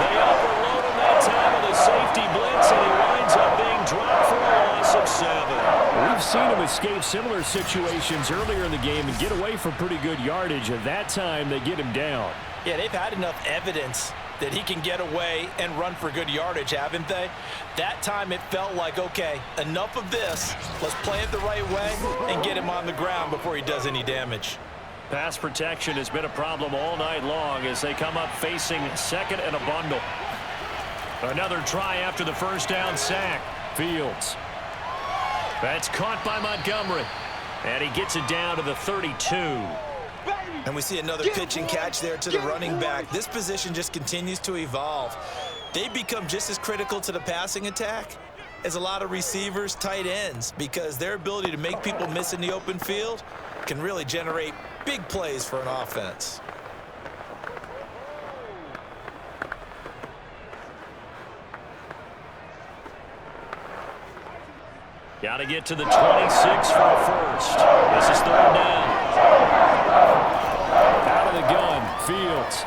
They overload him that time with a safety blitz, and he winds up being dropped for a loss of 7. We've seen him escape similar situations earlier in the game and get away for pretty good yardage, and that time they get him down. Yeah, they've had enough evidence that he can get away and run for good yardage, haven't they? That time it felt like, okay, enough of this. Let's play it the right way and get him on the ground before he does any damage. Pass protection has been a problem all night long as they come up facing 2nd and a bundle. Another try after the first down sack. Fields. That's caught by Montgomery. And he gets it down to the 32. And we see another pitch and catch there to the running back. This position just continues to evolve. They become just as critical to the passing attack as a lot of receivers, tight ends, because their ability to make people miss in the open field can really generate big plays for an offense. Got to get to the 26 for a first. This is 3rd down. Out of the gun, Fields.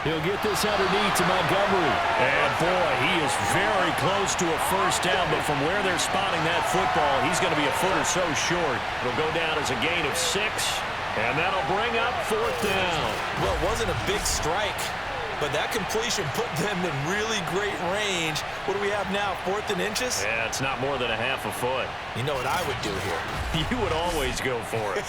He'll get this underneath to Montgomery. And boy, he is very close to a first down, but from where they're spotting that football, he's going to be a foot or so short. It'll go down as a gain of 6, and that'll bring up 4th down. Well, it wasn't a big strike, but that completion put them in really great range. What do we have now, 4th and inches? Yeah, it's not more than a half a foot. You know what I would do here? You would always go for it.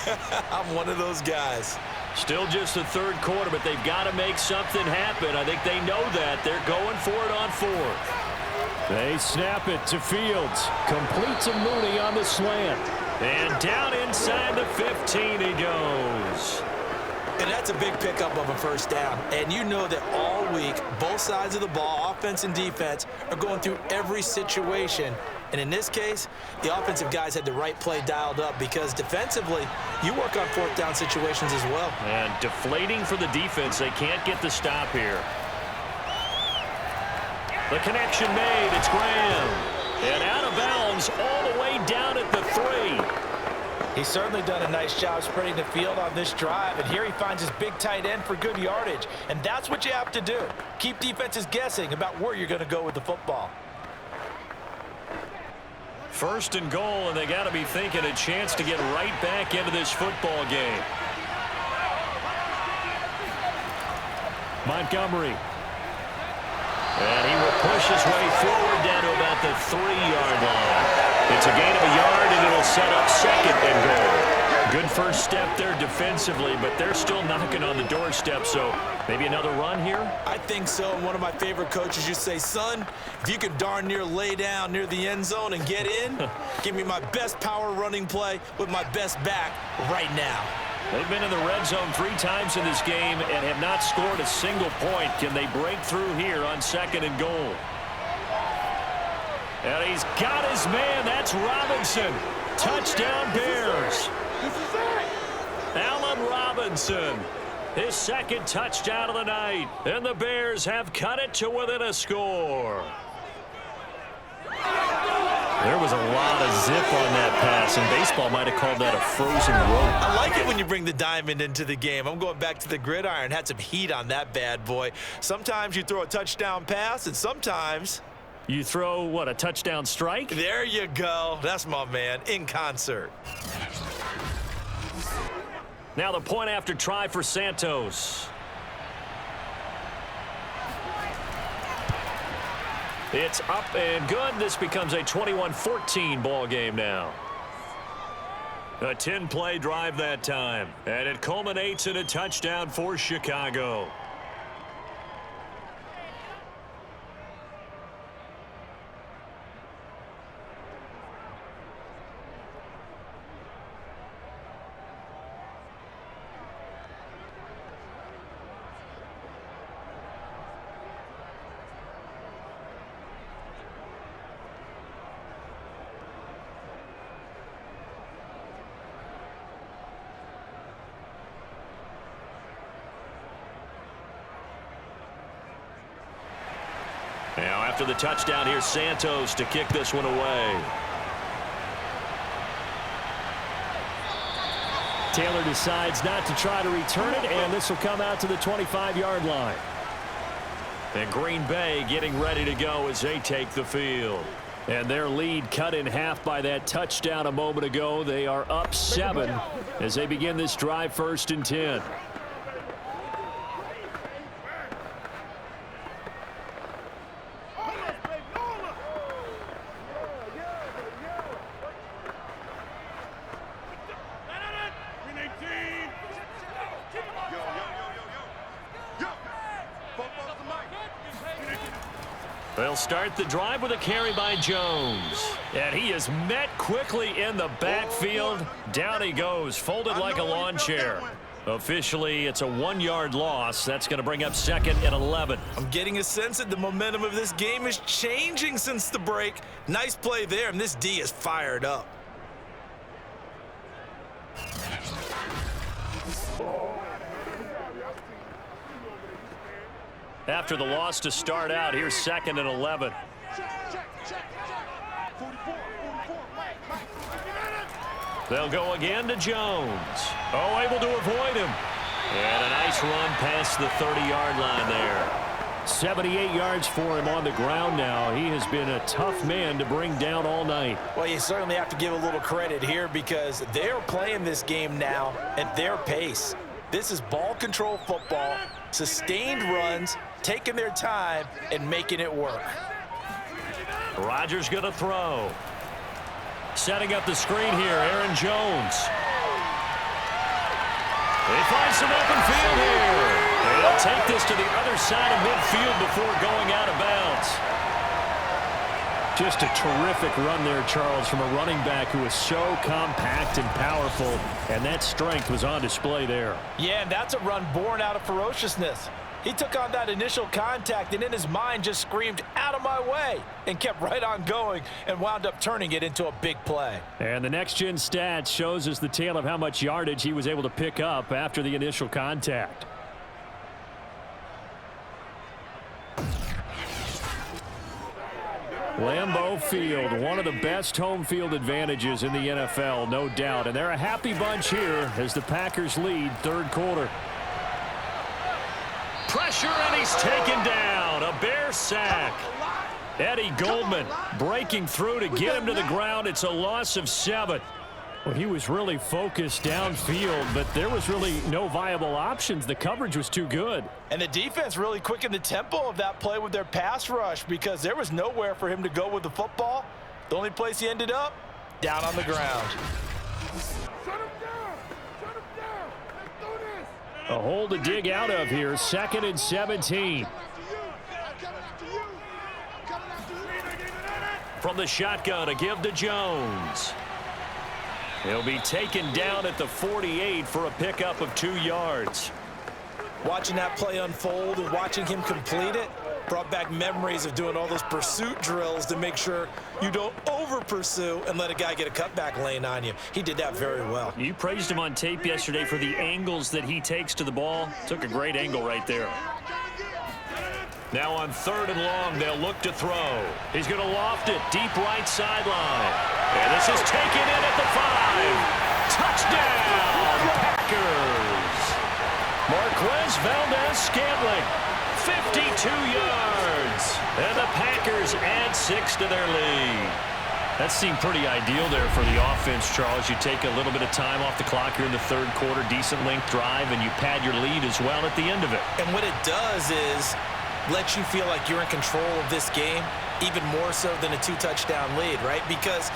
I'm one of those guys. Still just the 3rd quarter, but they've got to make something happen. I think they know that. They're going for it on 4th. They snap it to Fields. Complete to Mooney on the slant. And down inside the 15 he goes. And that's a big pickup of a first down. And you know that all week, both sides of the ball, offense and defense, are going through every situation. And in this case, the offensive guys had the right play dialed up because defensively, you work on 4th down situations as well. And deflating for the defense. They can't get the stop here. The connection made. It's Graham. And out of bounds all the way down at the 3. He's certainly done a nice job spreading the field on this drive, and here he finds his big tight end for good yardage. And that's what you have to do. Keep defenses guessing about where you're going to go with the football. 1st and goal, and they got to be thinking a chance to get right back into this football game. Montgomery. And he will push his way forward down to about the 3-yard line. It's a gain of a yard, and it'll set up 2nd and goal. Good first step there defensively, but they're still knocking on the doorstep, so maybe another run here? I think so. And one of my favorite coaches used to say, son, if you can darn near lay down near the end zone and get in, give me my best power running play with my best back right now. They've been in the red zone 3 times in this game and have not scored a single point. Can they break through here on 2nd and goal? And he's got his man. That's Robinson. Touchdown Bears. Allen Robinson. His 2nd touchdown of the night. And the Bears have cut it to within a score. There was a lot of zip on that pass, and baseball might have called that a frozen rope. I like it when you bring the diamond into the game. I'm going back to the gridiron. Had some heat on that bad boy. Sometimes you throw a touchdown pass, and sometimes You throw, what, a touchdown strike? There you go. That's my man, in concert. Now the point after try for Santos. It's up and good. This becomes a 21-14 ball game now. A 10-play drive that time, and it culminates in a touchdown for Chicago. Now after the touchdown, here's Santos to kick this one away. Taylor decides not to try to return it, and this will come out to the 25-yard line. And Green Bay getting ready to go as they take the field. And their lead cut in half by that touchdown a moment ago. They are up 7 as they begin this drive 1st and 10. They'll start the drive with a carry by Jones. And he is met quickly in the backfield. Down he goes, folded like a lawn chair. Officially, it's a 1-yard loss. That's going to bring up 2nd and 11. I'm getting a sense that the momentum of this game is changing since the break. Nice play there, and this D is fired up. After the loss to start out, here's 2nd and 11. They'll go again to Jones. Oh, able to avoid him. And a nice run past the 30-yard line there. 78 yards for him on the ground now. He has been a tough man to bring down all night. Well, you certainly have to give a little credit here because they're playing this game now at their pace. This is ball control football, sustained runs, taking their time and making it work. Rodgers going to throw. Setting up the screen here, Aaron Jones. They find some open field here. They'll take this to the other side of midfield before going out of bounds. Just a terrific run there, Charles, from a running back who is so compact and powerful, and that strength was on display there. Yeah, and that's a run born out of ferociousness. He took on that initial contact and in his mind just screamed, "Out of my way," and kept right on going and wound up turning it into a big play. And the next-gen stats shows us the tale of how much yardage he was able to pick up after the initial contact. Lambeau Field, one of the best home field advantages in the NFL, no doubt. And they're a happy bunch here as the Packers lead 3rd quarter. Pressure, and he's taken down. A Bear sack. Eddie Goldman breaking through to get him to the ground. It's a loss of 7. Well, he was really focused downfield, but there was really no viable options. The coverage was too good. And the defense really quickened the tempo of that play with their pass rush because there was nowhere for him to go with the football. The only place he ended up, down on the ground. A hole to dig out of here, 2nd and 17. From the shotgun, a give to Jones. He'll be taken down at the 48 for a pickup of 2 yards. Watching that play unfold and watching him complete it brought back memories of doing all those pursuit drills to make sure you don't over-pursue and let a guy get a cutback lane on you. He did that very well. You praised him on tape yesterday for the angles that he takes to the ball. Took a great angle right there. Now on 3rd and long, they'll look to throw. He's going to loft it deep right sideline. And this is taken in at the 5. Touchdown, Packers. Marquez Valdez-Scantling, 52 yards. And the Packers add 6 to their lead. That seemed pretty ideal there for the offense, Charles. You take a little bit of time off the clock here in the third quarter, decent length drive, and you pad your lead as well at the end of it. And what it does is let you feel like you're in control of this game, even more so than a 2-touchdown lead, right? Because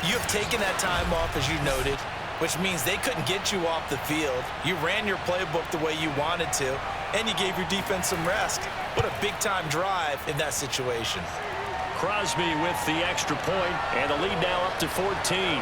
you've taken that time off, as you noted, which means they couldn't get you off the field. You ran your playbook the way you wanted to, and you gave your defense some rest. What a big-time drive in that situation. Crosby with the extra point, and the lead now up to 14.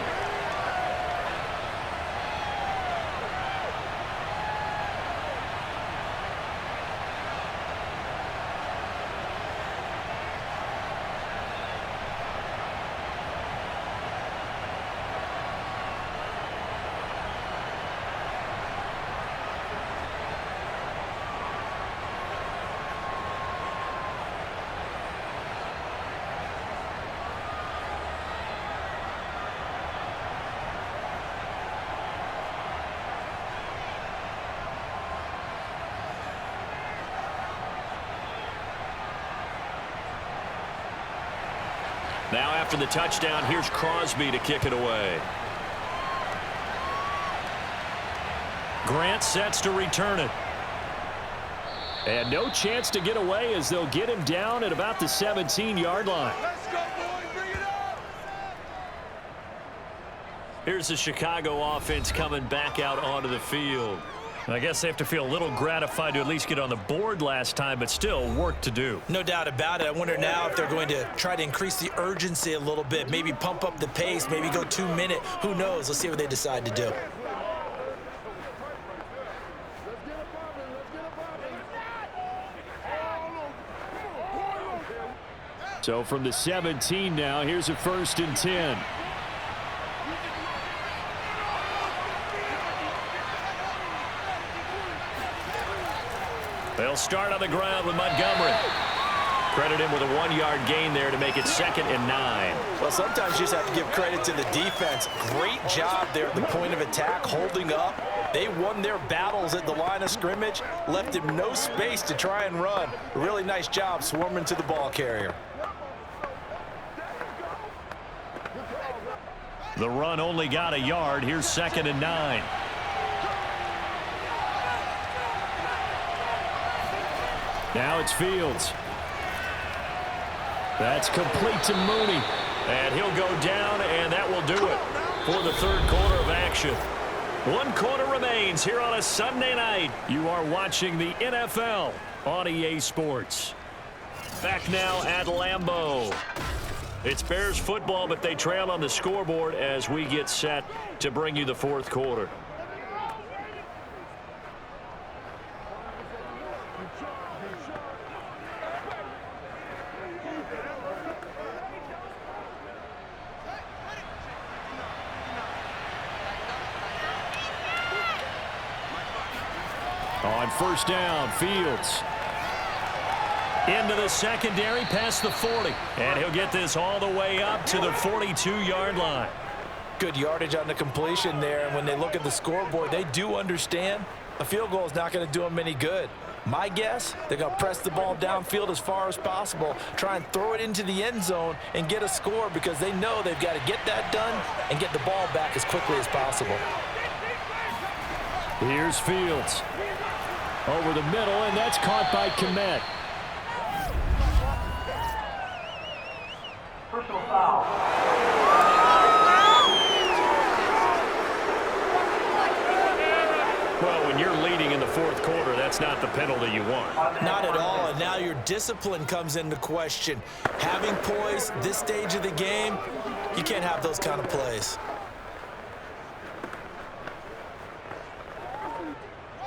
Now after the touchdown, here's Crosby to kick it away. Grant sets to return it. And no chance to get away as they'll get him down at about the 17-yard line. Let's go, boys. Bring it up. Here's the Chicago offense coming back out onto the field. I guess they have to feel a little gratified to at least get on the board last time, but still work to do. No doubt about it. I wonder now if they're going to try to increase the urgency a little bit, maybe pump up the pace, maybe go 2-minute. Who knows? Let's see what they decide to do. So from the 17 now, here's a 1st and 10. They'll start on the ground with Montgomery. Credit him with a 1-yard gain there to make it 2nd and 9. Well, sometimes you just have to give credit to the defense. Great job there at the point of attack, holding up. They won their battles at the line of scrimmage, left him no space to try and run. A really nice job swarming to the ball carrier. The run only got a yard. Here's 2nd and 9. Now it's Fields. That's complete to Mooney. And he'll go down, and that will do it for the third quarter of action. 1 quarter remains here on a Sunday night. You are watching the NFL on EA Sports. Back now at Lambeau. It's Bears football, but they trail on the scoreboard as we get set to bring you the fourth quarter. On 1st down, Fields. Into the secondary, past the 40. And he'll get this all the way up to the 42-yard line. Good yardage on the completion there. And when they look at the scoreboard, they do understand a field goal is not going to do them any good. My guess, they're going to press the ball downfield as far as possible, try and throw it into the end zone and get a score because they know they've got to get that done and get the ball back as quickly as possible. Here's Fields. Over the middle, and that's caught by Kmet. Personal foul. Well, when you're leading in the fourth quarter, that's not the penalty you want. Not at all, and now your discipline comes into question. Having poise this stage of the game, you can't have those kind of plays.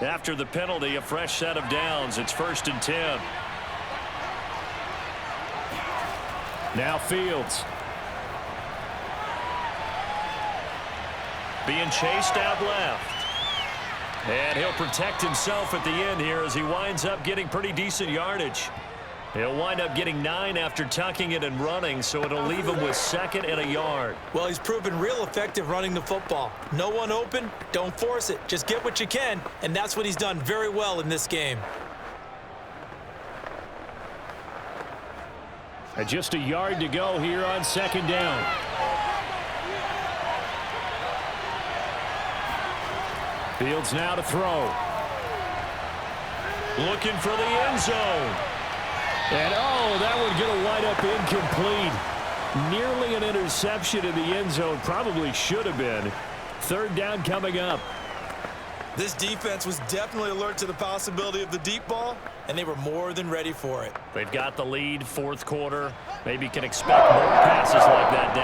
After the penalty, a fresh set of downs. It's 1st and 10. Now Fields. Being chased out left. And he'll protect himself at the end here as he winds up getting pretty decent yardage. He'll wind up getting 9 after tucking it and running, so it'll leave him with 2nd and a yard. Well, he's proven real effective running the football. No one open, don't force it. Just get what you can, and that's what he's done very well in this game. And just a yard to go here on second down. Fields now to throw. Looking for the end zone. And, that one's going to wind up incomplete. Nearly an interception in the end zone. Probably should have been. Third down coming up. This defense was definitely alert to the possibility of the deep ball, and they were more than ready for it. They've got the lead, fourth quarter. Maybe can expect more passes like that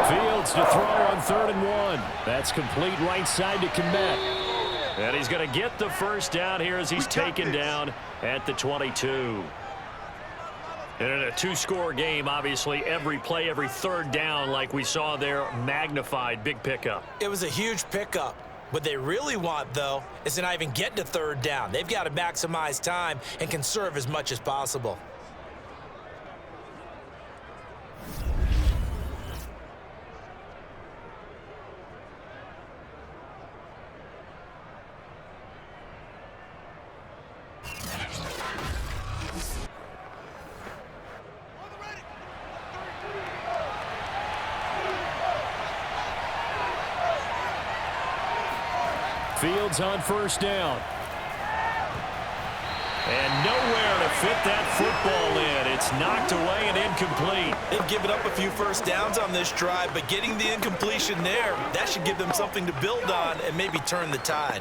downfield. Fields to throw on 3rd and 1. That's complete right side to Kmet. And he's going to get the first down here as he's taken down at the 22. And in a two-score game, obviously, every play, every third down, like we saw there, magnified, big pickup. It was a huge pickup. What they really want, though, is to not even get to third down. They've got to maximize time and conserve as much as possible. Fields on first down. And nowhere to fit that football in. It's knocked away and incomplete. They've given up a few first downs on this drive, but getting the incompletion there, that should give them something to build on and maybe turn the tide.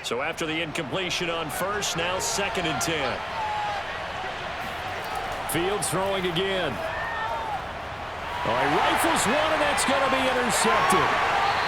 So after the incompletion on first, now 2nd and 10. Fields throwing again. He rifles one, and that's going to be intercepted.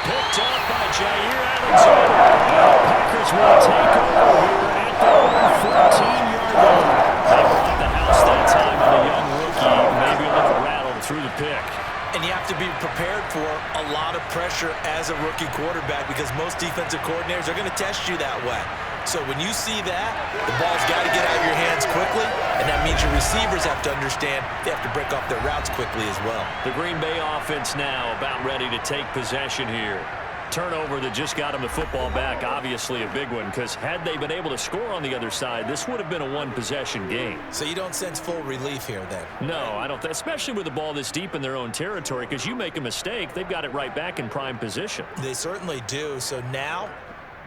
Picked up by Jair Alexander. And the Packers will take over here at the 14-yard line. They brought the house that time on the young rookie. Maybe a little rattled through the pick. And you have to be prepared for a lot of pressure as a rookie quarterback because most defensive coordinators are going to test you that way. So when you see that, the ball's got to get out of your hands quickly, and that means your receivers have to understand they have to break off their routes quickly as well. The Green Bay offense now about ready to take possession here. Turnover that just got them the football back, obviously a big one, because had they been able to score on the other side, this would have been a one-possession game. So you don't sense full relief here then? No, I don't, especially with the ball this deep in their own territory, because you make a mistake, they've got it right back in prime position. They certainly do. So now,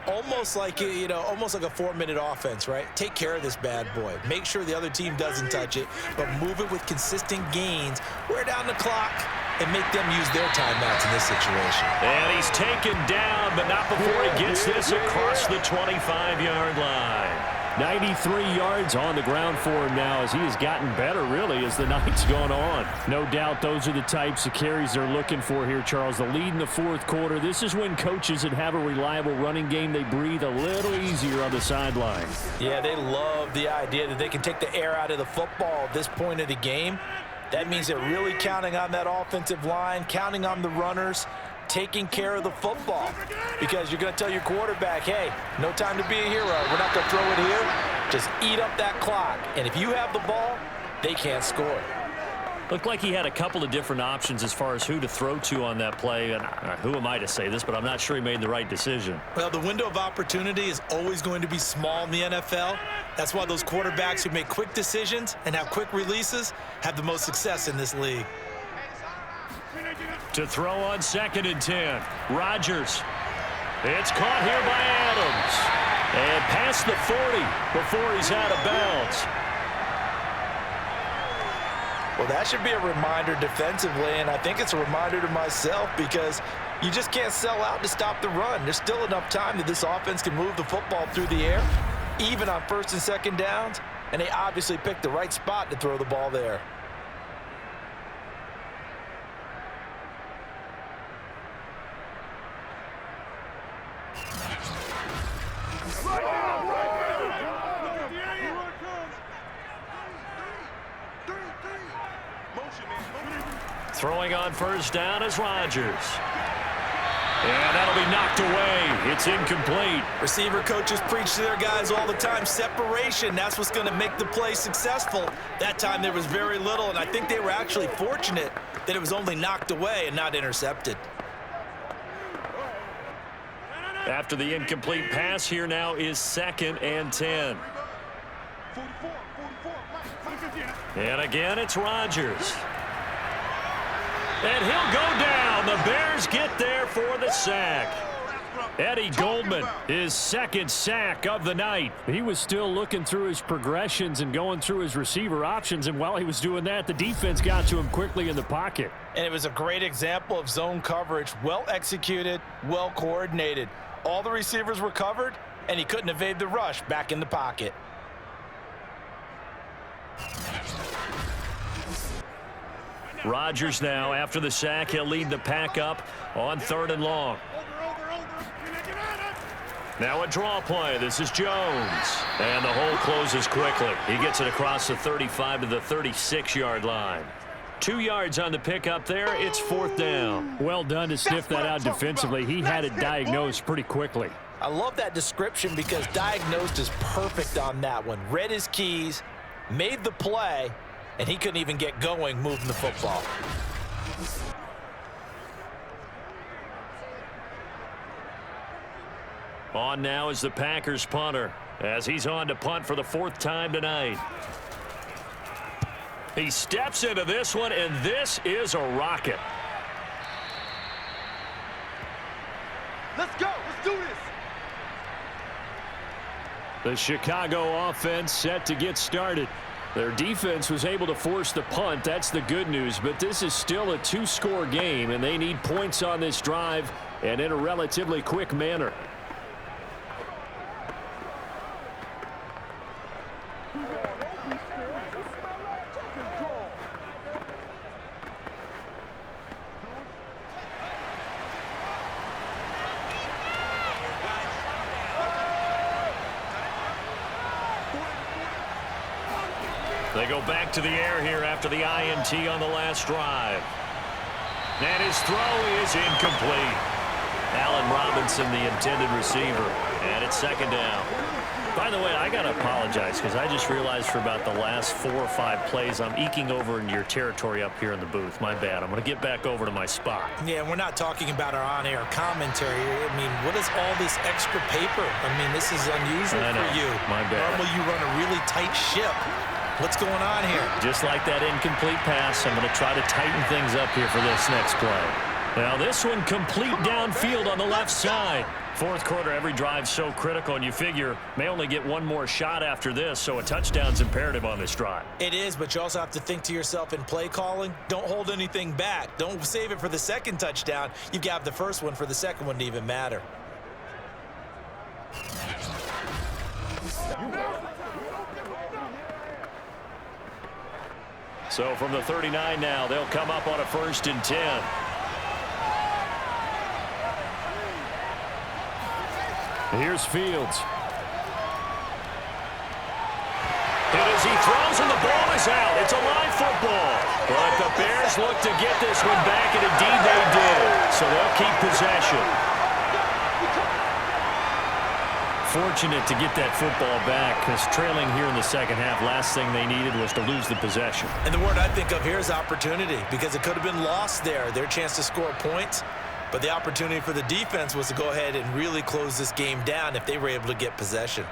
almost like a 4-minute offense, right? Take care of this bad boy. Make sure the other team doesn't touch it, but move it with consistent gains. Wear down the clock and make them use their timeouts in this situation. And he's taken down, but not before he gets this across the 25-yard line. 93 yards on the ground for him now as he has gotten better, really, as the night's gone on. No doubt those are the types of carries they're looking for here, Charles. The lead in the fourth quarter. This is when coaches that have a reliable running game, they breathe a little easier on the sideline. Yeah, they love the idea that they can take the air out of the football at this point of the game. That means they're really counting on that offensive line, counting on the runners, taking care of the football. Because you're going to tell your quarterback, hey, no time to be a hero. We're not going to throw it here. Just eat up that clock. And if you have the ball, they can't score. Looked like he had a couple of different options as far as who to throw to on that play. And who am I to say this, but I'm not sure he made the right decision. Well, the window of opportunity is always going to be small in the NFL. That's why those quarterbacks who make quick decisions and have quick releases have the most success in this league. To throw on 2nd and 10. Rodgers. It's caught here by Adams. And past the 40 before he's out of bounds. Well, that should be a reminder defensively, and I think it's a reminder to myself because you just can't sell out to stop the run. There's still enough time that this offense can move the football through the air, even on 1st and 2nd downs, and they obviously picked the right spot to throw the ball there. Throwing on 1st down is Rodgers. And that'll be knocked away. It's incomplete. Receiver coaches preach to their guys all the time. Separation, that's what's going to make the play successful. That time there was very little, and I think they were actually fortunate that it was only knocked away and not intercepted. After the incomplete pass, here now is 2nd and 10. And again, it's Rodgers. And he'll go down. The Bears get there for the sack. Eddie Goldman, his 2nd sack of the night. He was still looking through his progressions and going through his receiver options, and while he was doing that, the defense got to him quickly in the pocket. And it was a great example of zone coverage. Well executed, well coordinated. All the receivers were covered, and he couldn't evade the rush back in the pocket. Rodgers now, after the sack, he'll lead the pack up on 3rd and long. Now a draw play. This is Jones. And the hole closes quickly. He gets it across the 35 to the 36-yard line. 2 yards on the pickup there. It's 4th down. Well done to sniff that out defensively. He had it diagnosed pretty quickly. I love that description because diagnosed is perfect on that one. Read his keys, made the play, and he couldn't even get going moving the football. On now is the Packers punter as he's on to punt for the 4th time tonight. He steps into this one, and this is a rocket. Let's go. Let's do this. The Chicago offense set to get started. Their defense was able to force the punt. That's the good news, but this is still a 2-score game, and they need points on this drive and in a relatively quick manner. They go back to the air here after the INT on the last drive. And his throw is incomplete. Allen Robinson, the intended receiver. And it's 2nd down. By the way, I got to apologize because I just realized for about the last 4 or 5 plays, I'm eking over into your territory up here in the booth. My bad. I'm going to get back over to my spot. Yeah, we're not talking about our on-air commentary. I mean, what is all this extra paper? I mean, this is unusual for you. My bad. Normally you run a really tight ship. What's going on here? Just like that incomplete pass, I'm going to try to tighten things up here for this next play. Now this one complete downfield on the left side. 4th quarter, every drive so critical, and you figure may only get one more shot after this, so a touchdown's imperative on this drive. It is, but you also have to think to yourself in play calling, don't hold anything back. Don't save it for the 2nd touchdown. You've got the 1st one for the 2nd one to even matter. So from the 39 now, they'll come up on a 1st and 10. Here's Fields. And as he throws and the ball is out, it's a live football. But the Bears look to get this one back, and indeed they did. So they'll keep possession. Fortunate to get that football back because trailing here in the 2nd half, last thing they needed was to lose the possession. And the word I think of here is opportunity because it could have been lost there. Their chance to score points, but the opportunity for the defense was to go ahead and really close this game down if they were able to get possession.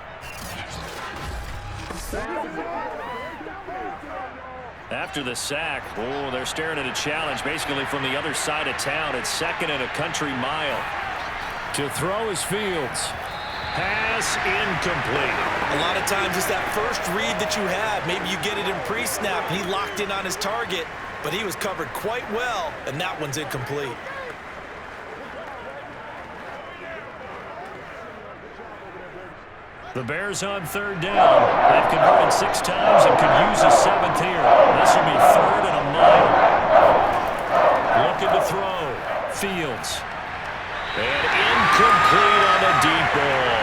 After the sack, they're staring at a challenge basically from the other side of town. It's 2nd and a country mile. To throw is Fields. Pass incomplete. A lot of times it's that first read that you have. Maybe you get it in pre-snap. He locked in on his target, but he was covered quite well, and that one's incomplete. The Bears on 3rd down. They've converted 6 times and could use a 7th here. This will be 3rd and a mile. Looking to throw. Fields. And incomplete on a deep ball.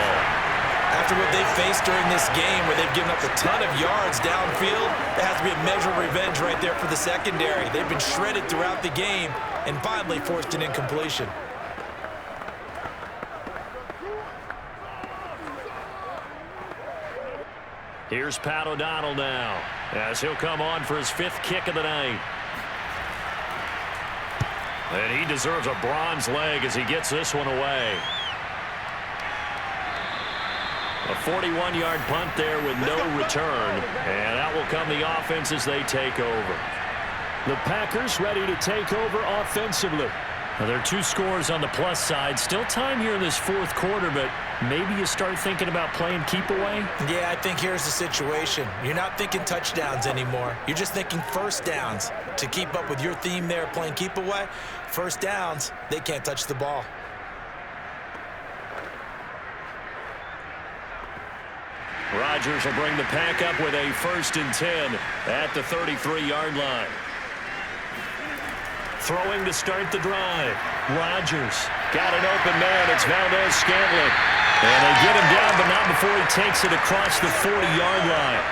After what they faced during this game where they've given up a ton of yards downfield, there has to be a measure of revenge right there for the secondary. They've been shredded throughout the game and finally forced an incompletion. Here's Pat O'Donnell now as he'll come on for his 5th kick of the night. And he deserves a bronze leg as he gets this one away. A 41-yard punt there with no return. And out will come the offense as they take over. The Packers ready to take over offensively. Now, there are 2 scores on the plus side. Still time here in this fourth quarter, but maybe you start thinking about playing keep away? Yeah, I think here's the situation. You're not thinking touchdowns anymore. You're just thinking first downs. To keep up with your theme there, playing keep away, first downs, they can't touch the ball. Rodgers will bring the pack up with a 1st and 10 at the 33-yard line. Throwing to start the drive. Rodgers got an open man. It's Valdez-Scantling. And they get him down, but not before he takes it across the 40-yard line.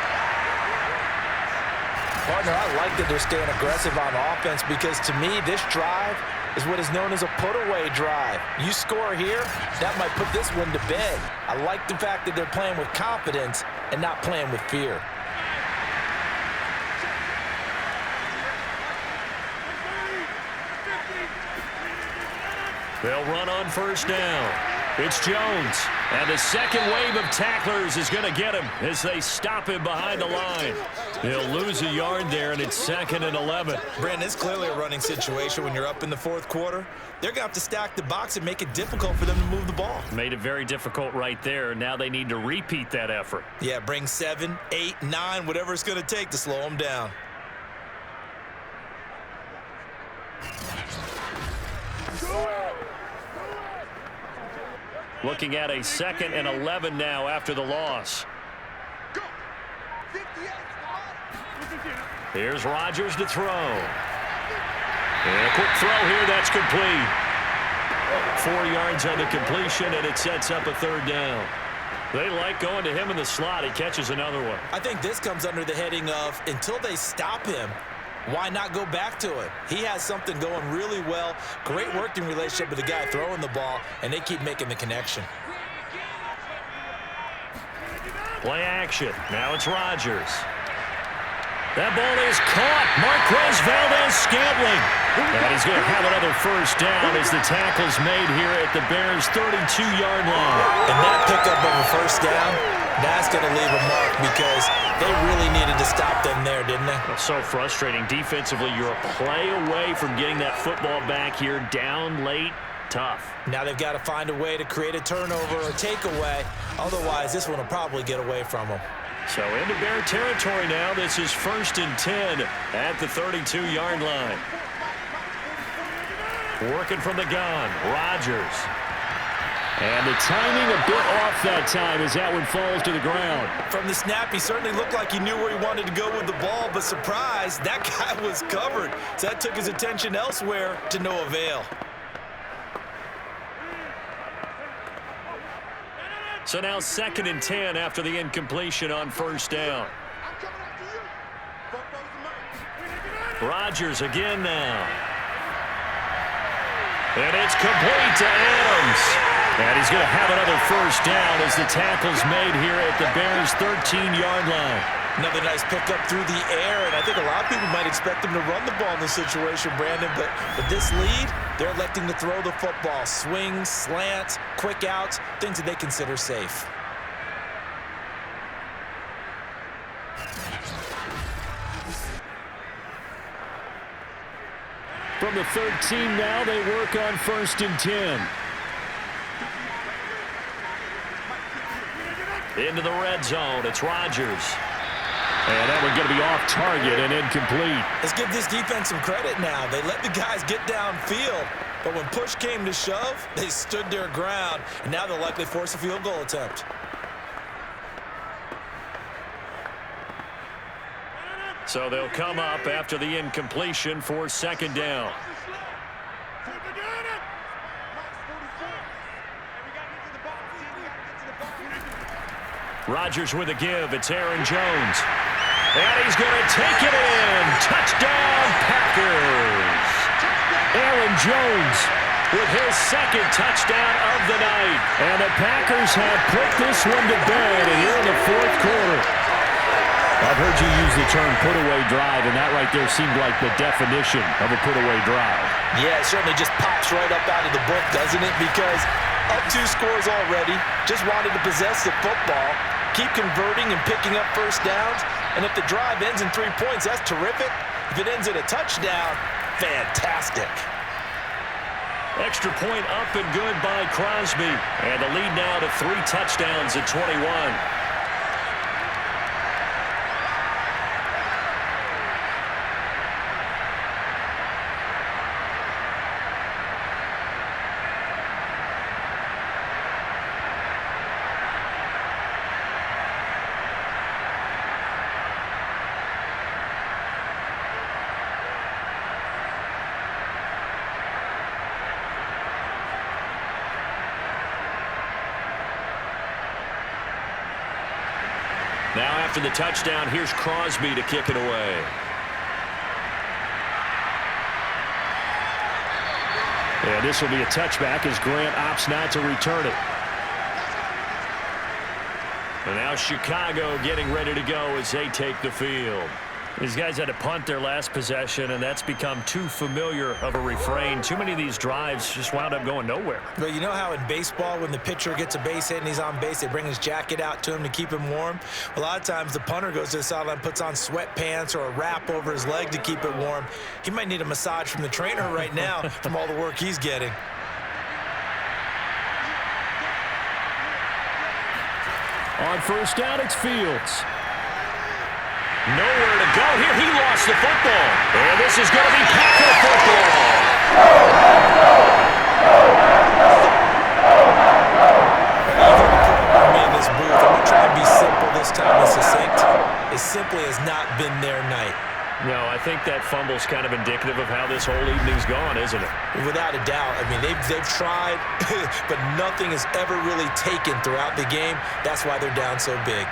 Partner, I like that they're staying aggressive on offense because, to me, this drive is what is known as a put-away drive. You score here, that might put this one to bed. I like the fact that they're playing with confidence and not playing with fear. They'll run on 1st down. It's Jones. And the second wave of tacklers is going to get him as they stop him behind the line. He'll lose a yard there, and it's 2nd and 11. Brandon, it's clearly a running situation when you're up in the fourth quarter. They're going to have to stack the box and make it difficult for them to move the ball. Made it very difficult right there. Now they need to repeat that effort. Yeah, bring 7, 8, 9, whatever it's going to take to slow them down. Looking at a 2nd and 11 now after the loss. Here's Rodgers to throw. And a quick throw here, that's complete. 4 yards on the completion, and it sets up a 3rd down. They like going to him in the slot. He catches another one. I think this comes under the heading of, until they stop him, why not go back to it? He has something going really well. Great working relationship with the guy throwing the ball, and they keep making the connection. Play action. Now it's Rodgers. That ball is caught. Marquez Valdez-Scantling. And he's going to have another 1st down as the tackle's made here at the Bears' 32-yard line. And that pickup of a 1st down, that's going to leave a mark because they really needed to stop them there, didn't they? So frustrating. Defensively, you're a play away from getting that football back here down late. Tough. Now they've got to find a way to create a turnover or takeaway. Otherwise, this one will probably get away from them. So into Bear territory now. This is 1st and 10 at the 32-yard line. Working from the gun, Rodgers. And the timing a bit off that time as that one falls to the ground. From the snap, he certainly looked like he knew where he wanted to go with the ball, but surprise, that guy was covered. So that took his attention elsewhere to no avail. So now 2nd and 10 after the incompletion on 1st down. Rodgers again now. And it's complete to Adams. And he's going to have another 1st down as the tackle's made here at the Bears' 13-yard line. Another nice pickup through the air, and I think a lot of people might expect him to run the ball in this situation, Brandon, but with this lead, they're electing to throw the football. Swings, slants, quick outs, things that they consider safe. From the 13 now, they work on 1st and 10. Into the red zone, it's Rodgers. And that one going to be off target and incomplete. Let's give this defense some credit now. They let the guys get downfield, but when push came to shove, they stood their ground, and now they'll likely force a field goal attempt. So they'll come up after the incompletion for 2nd down. Rodgers with a give. It's Aaron Jones. And he's going to take it in. Touchdown, Packers. Aaron Jones with his 2nd touchdown of the night. And the Packers have put this one to bed here in the 4th quarter. I've heard you use the term put-away drive, and that right there seemed like the definition of a put-away drive. Yeah, it certainly just pops right up out of the book, doesn't it? Because up 2 scores already, just wanted to possess the football, keep converting and picking up first downs, and if the drive ends in 3 points, that's terrific. If it ends in a touchdown, fantastic. Extra point up and good by Crosby. And the lead now to 3 touchdowns at 21. Now after the touchdown, here's Crosby to kick it away. And this will be a touchback as Grant opts not to return it. And now Chicago getting ready to go as they take the field. These guys had to punt their last possession, and that's become too familiar of a refrain. Too many of these drives just wound up going nowhere. But you know how in baseball, when the pitcher gets a base hit and he's on base, they bring his jacket out to him to keep him warm? A lot of times the punter goes to the sideline, puts on sweatpants or a wrap over his leg to keep it warm. He might need a massage from the trainer right now from all the work he's getting. On first down, it's Fields. Nowhere to go here. He lost the football. And this is going to be Packer football. In this booth, I'm going to try and be simple this time and succinct. It simply has not been their night. No, I think that fumble's kind of indicative of how this whole evening's gone, isn't it? Without a doubt. I mean, they've tried, but nothing has ever really taken throughout the game. That's why they're down so big.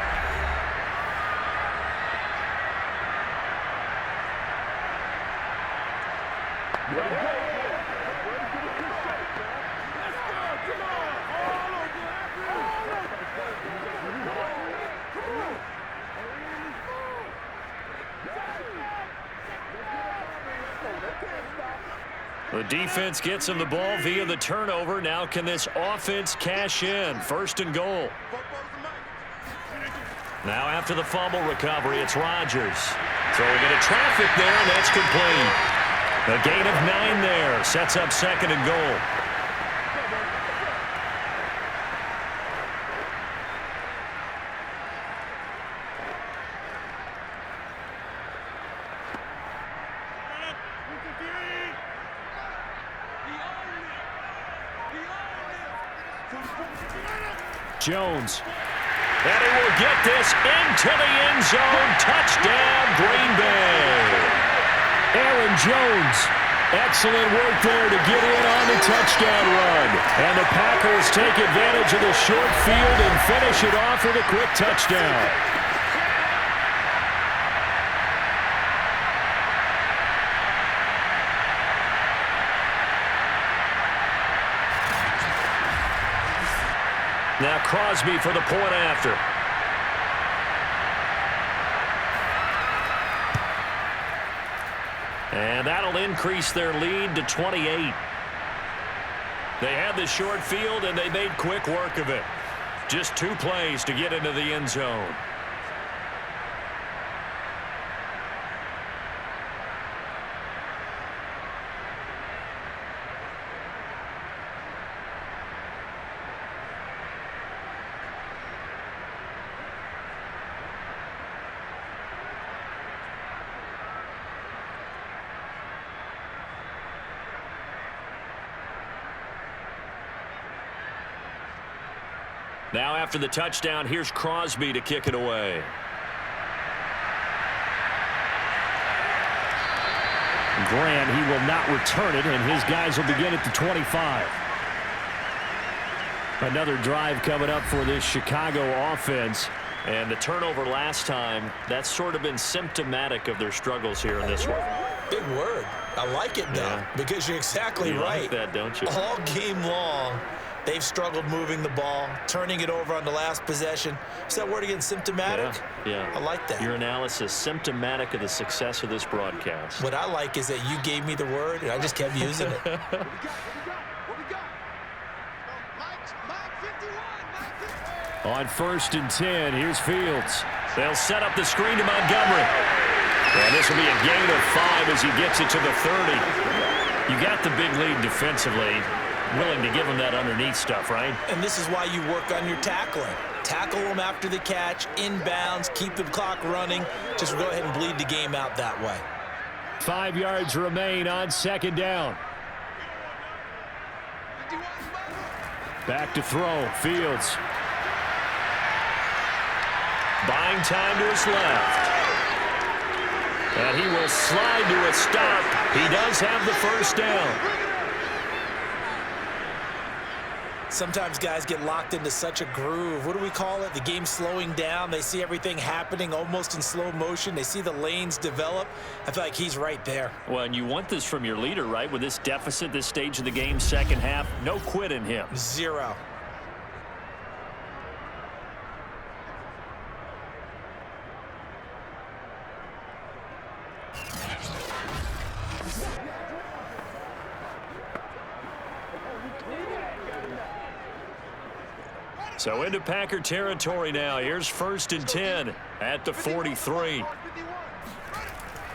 The defense gets him the ball via the turnover. Now can this offense cash in? First and goal. Now after the fumble recovery, it's Rodgers. Throwing into traffic there, and that's complete. A gain of 9 there. Sets up second and goal. Jones. And he will get this into the end zone. Touchdown, Green Bay. Aaron Jones. Excellent work there to get in on the touchdown run. And the Packers take advantage of the short field and finish it off with a quick touchdown. Now Crosby for the point after. And that'll increase their lead to 28. They had the short field, and they made quick work of it. Just 2 plays to get into the end zone. Now after the touchdown, here's Crosby to kick it away. Grant, he will not return it, and his guys will begin at the 25. Another drive coming up for this Chicago offense. And the turnover last time, that's sort of been symptomatic of their struggles here in this one. Big word. I like it, though, because you're exactly right. You like that, don't you? All game long, They've struggled moving the ball, turning it over on the last possession. Is that word again, symptomatic? Yeah. I like that. Your analysis, symptomatic of the success of this broadcast. What I like is that you gave me the word, and I just kept using it. On 1st and 10, here's Fields. They'll set up the screen to Montgomery. And this will be a gain of 5 as he gets it to the 30. You got the big lead defensively. Willing to give him that underneath stuff, right? And this is why you work on your tackling. Tackle them after the catch, inbounds, keep the clock running. Just go ahead and bleed the game out that way. 5 yards remain on 2nd down. Back to throw. Fields. Buying time to his left. And he will slide to a stop. He does have the 1st down. Sometimes guys get locked into such a groove. What do we call it? The game slowing down. They see everything happening almost in slow motion. They see the lanes develop. I feel like he's right there. Well, and you want this from your leader, right? With this deficit, this stage of the game, 2nd half, no quit in him. 0. So into Packer territory now. Here's 1st and 10 at the 43.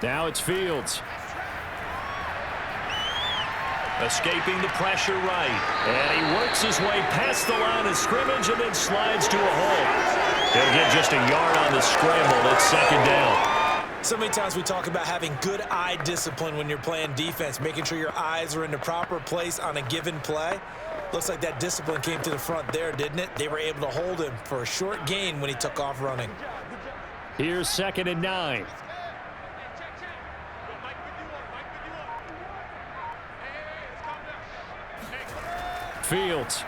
Now it's Fields. Escaping the pressure right. And he works his way past the line of scrimmage and then slides to a hole. He'll get just a yard on the scramble. It's 2nd down. So many times we talk about having good eye discipline when you're playing defense, making sure your eyes are in the proper place on a given play. Looks like that discipline came to the front there, didn't it? They were able to hold him for a short gain when he took off running. Here's 2nd and 9. Fields.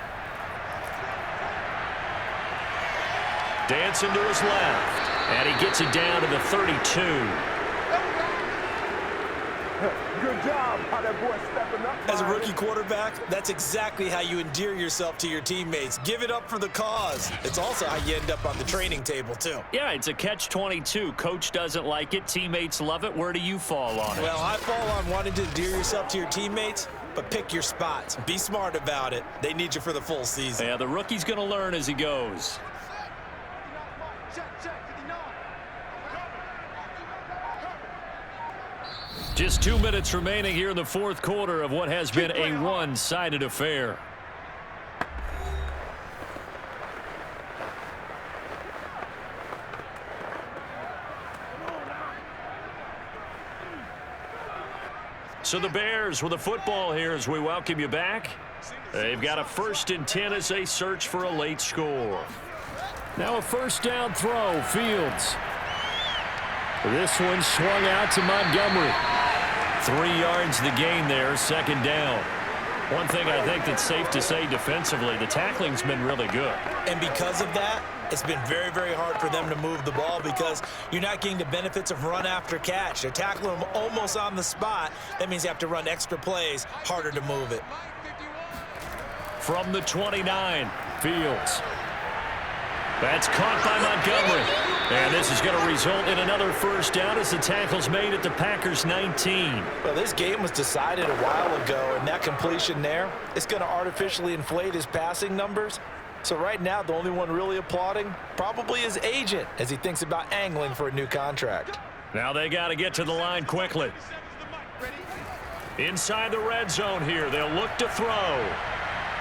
Dancing to his left. And he gets it down to the 32. Good job, how that boy stepping up. As a rookie quarterback, that's exactly how you endear yourself to your teammates. Give it up for the cause. It's also how you end up on the training table, too. Yeah, it's a catch-22. Coach doesn't like it. Teammates love it. Where do you fall on it? Well, I fall on wanting to endear yourself to your teammates, but pick your spots. Be smart about it. They need you for the full season. Yeah, the rookie's going to learn as he goes. Just 2 minutes remaining here in the 4th quarter of what has been a one-sided affair. So the Bears with the football here as we welcome you back. They've got a 1st and 10 as they search for a late score. Now a 1st down throw. Fields. This one swung out to Montgomery. 3 yards the gain there, 2nd down. One thing I think that's safe to say defensively, the tackling's been really good. And because of that, it's been very, very hard for them to move the ball because you're not getting the benefits of run after catch. They're tackling them almost on the spot. That means you have to run extra plays, harder to move it. From the 29, Fields. That's caught by Montgomery. And this is going to result in another 1st down as the tackle's made at the Packers' 19. Well, this game was decided a while ago, and that completion there is going to artificially inflate his passing numbers. So right now, the only one really applauding probably his agent as he thinks about angling for a new contract. Now they got to get to the line quickly. Inside the red zone here, they'll look to throw.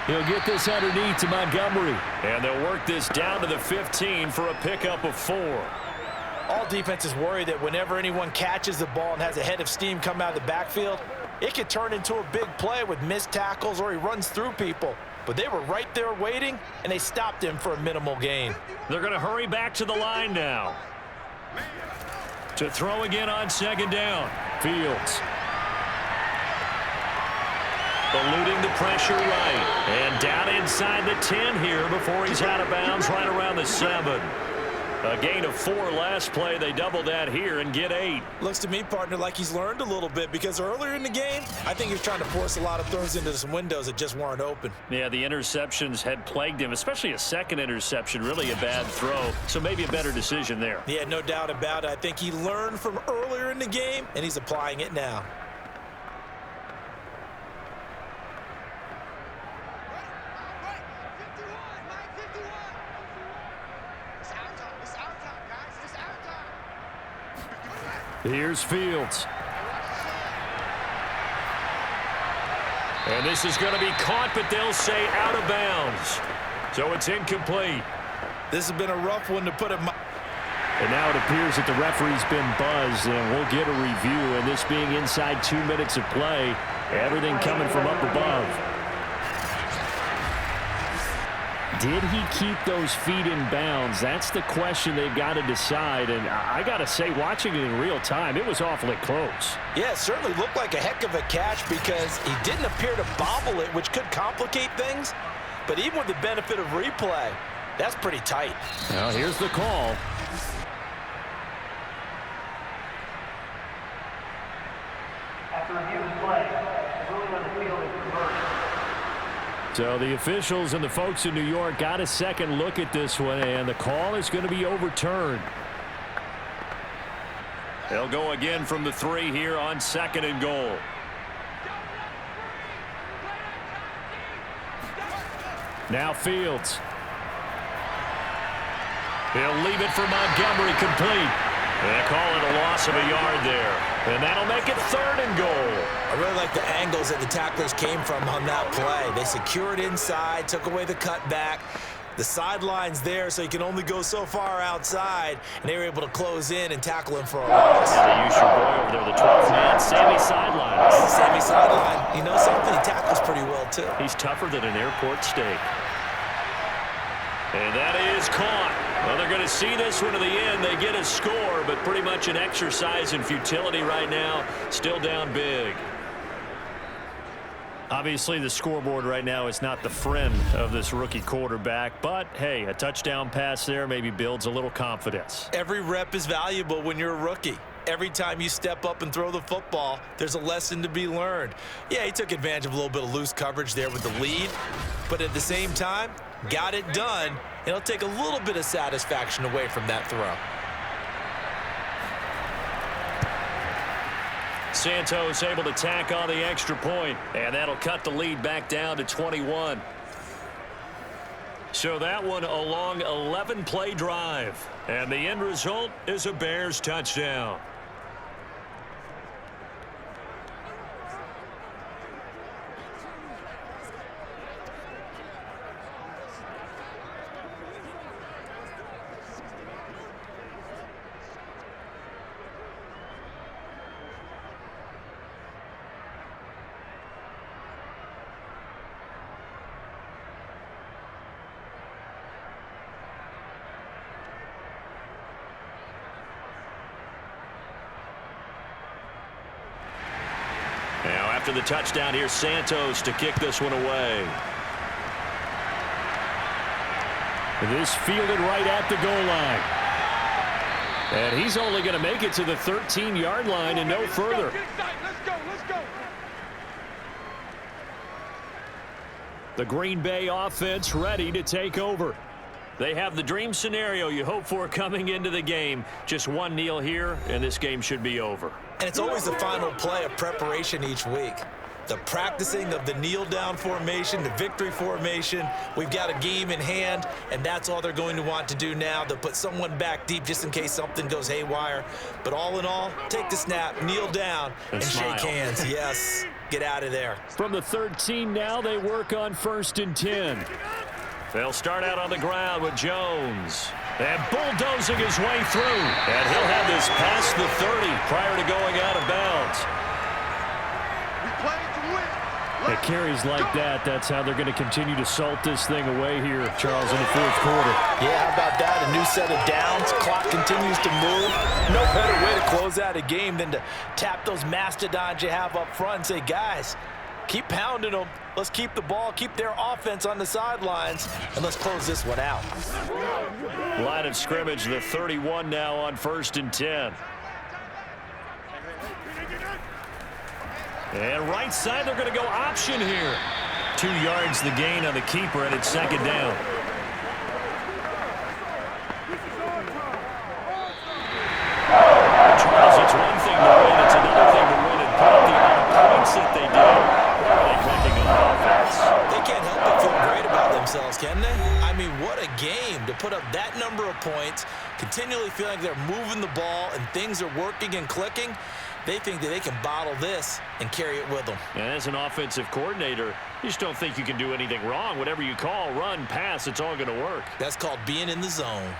He'll get this underneath to Montgomery. And they'll work this down to the 15 for a pickup of 4. All defenses worry that whenever anyone catches the ball and has a head of steam come out of the backfield, it could turn into a big play with missed tackles or he runs through people. But they were right there waiting, and they stopped him for a minimal gain. They're going to hurry back to the line now. To throw again on 2nd down. Fields. Eluding the pressure right. And down inside the 10 here before he's out of bounds right around the 7. A gain of 4 last play. They double that here and get 8. Looks to me, partner, like he's learned a little bit because earlier in the game, I think he was trying to force a lot of throws into some windows that just weren't open. Yeah, the interceptions had plagued him, especially a second interception, really a bad throw. So maybe a better decision there. Yeah, no doubt about it. I think he learned from earlier in the game, and he's applying it now. Here's Fields. And this is going to be caught, but they'll say out of bounds. So it's incomplete. This has been a rough one to put it. And now it appears that the referee's been buzzed, and we'll get a review. And this being inside 2 minutes of play, everything coming from up above. Did he keep those feet in bounds? That's the question they've got to decide. And I got to say, watching it in real time, it was awfully close. Yeah, it certainly looked like a heck of a catch because he didn't appear to bobble it, which could complicate things. But even with the benefit of replay, that's pretty tight. Now here's the call. After review of play, ruling on the field is reversed. So the officials and the folks in New York got a second look at this one, and the call is going to be overturned. They'll go again from the 3 here on 2nd and goal. Now Fields. He'll leave it for Montgomery complete. They call it a loss of a yard there. And that'll make it 3rd and goal. I really like the angles that the tacklers came from on that play. They secured inside, took away the cutback. The sideline's there, so you can only go so far outside, and they were able to close in and tackle him for a loss. Yeah, they use your boy over there, the 12th man, Sammy Sideline. Sammy Sideline, you know something? He tackles pretty well, too. He's tougher than an airport steak. And that is caught. Well, they're going to see this one to the end. They get a score, but pretty much an exercise in futility right now. Still down big. Obviously, the scoreboard right now is not the friend of this rookie quarterback, but hey, a touchdown pass there maybe builds a little confidence. Every rep is valuable when you're a rookie. Every time you step up and throw the football, there's a lesson to be learned. Yeah, he took advantage of a little bit of loose coverage there with the lead, but at the same time, got it done, and it'll take a little bit of satisfaction away from that throw. Santos able to tack on the extra point, and that'll cut the lead back down to 21. So that one a long 11-play drive, and the end result is a Bears touchdown. Now after the touchdown, here's Santos to kick this one away. This fielded right at the goal line. And he's only going to make it to the 13-yard line and no further. Let's go. The Green Bay offense ready to take over. They have the dream scenario you hope for coming into the game. Just one kneel here, and this game should be over. And it's always the final play of preparation each week. The practicing of the kneel-down formation, the victory formation. We've got a game in hand, and that's all they're going to want to do now. They'll put someone back deep just in case something goes haywire. But all in all, take the snap, kneel down, and shake hands. Yes, get out of there. From the 13 now, they work on 1st and 10. They'll start out on the ground with Jones. And bulldozing his way through. And he'll have this past the 30 prior to going out of bounds. At carries like that, that's how they're going to continue to salt this thing away here, Charles, in the 4th quarter. Yeah, how about that? A new set of downs. Clock continues to move. No better way to close out a game than to tap those mastodons you have up front and say, guys, Keep pounding them. Let's keep the ball, keep their offense on the sidelines, and let's close this one out. Line of scrimmage, the 31 now on 1st and 10. And right side, they're going to go option here. 2 yards the gain on the keeper, and it's 2nd down. Charles, it's one thing to win, it's another thing to win and put up the amount of points that they do. They're clicking on offense. They can't help but feel great about themselves, can they? I mean, what a game to put up that number of points, continually feeling like they're moving the ball and things are working and clicking. They think that they can bottle this and carry it with them. And as an offensive coordinator, you just don't think you can do anything wrong. Whatever you call, run, pass, it's all going to work. That's called being in the zone.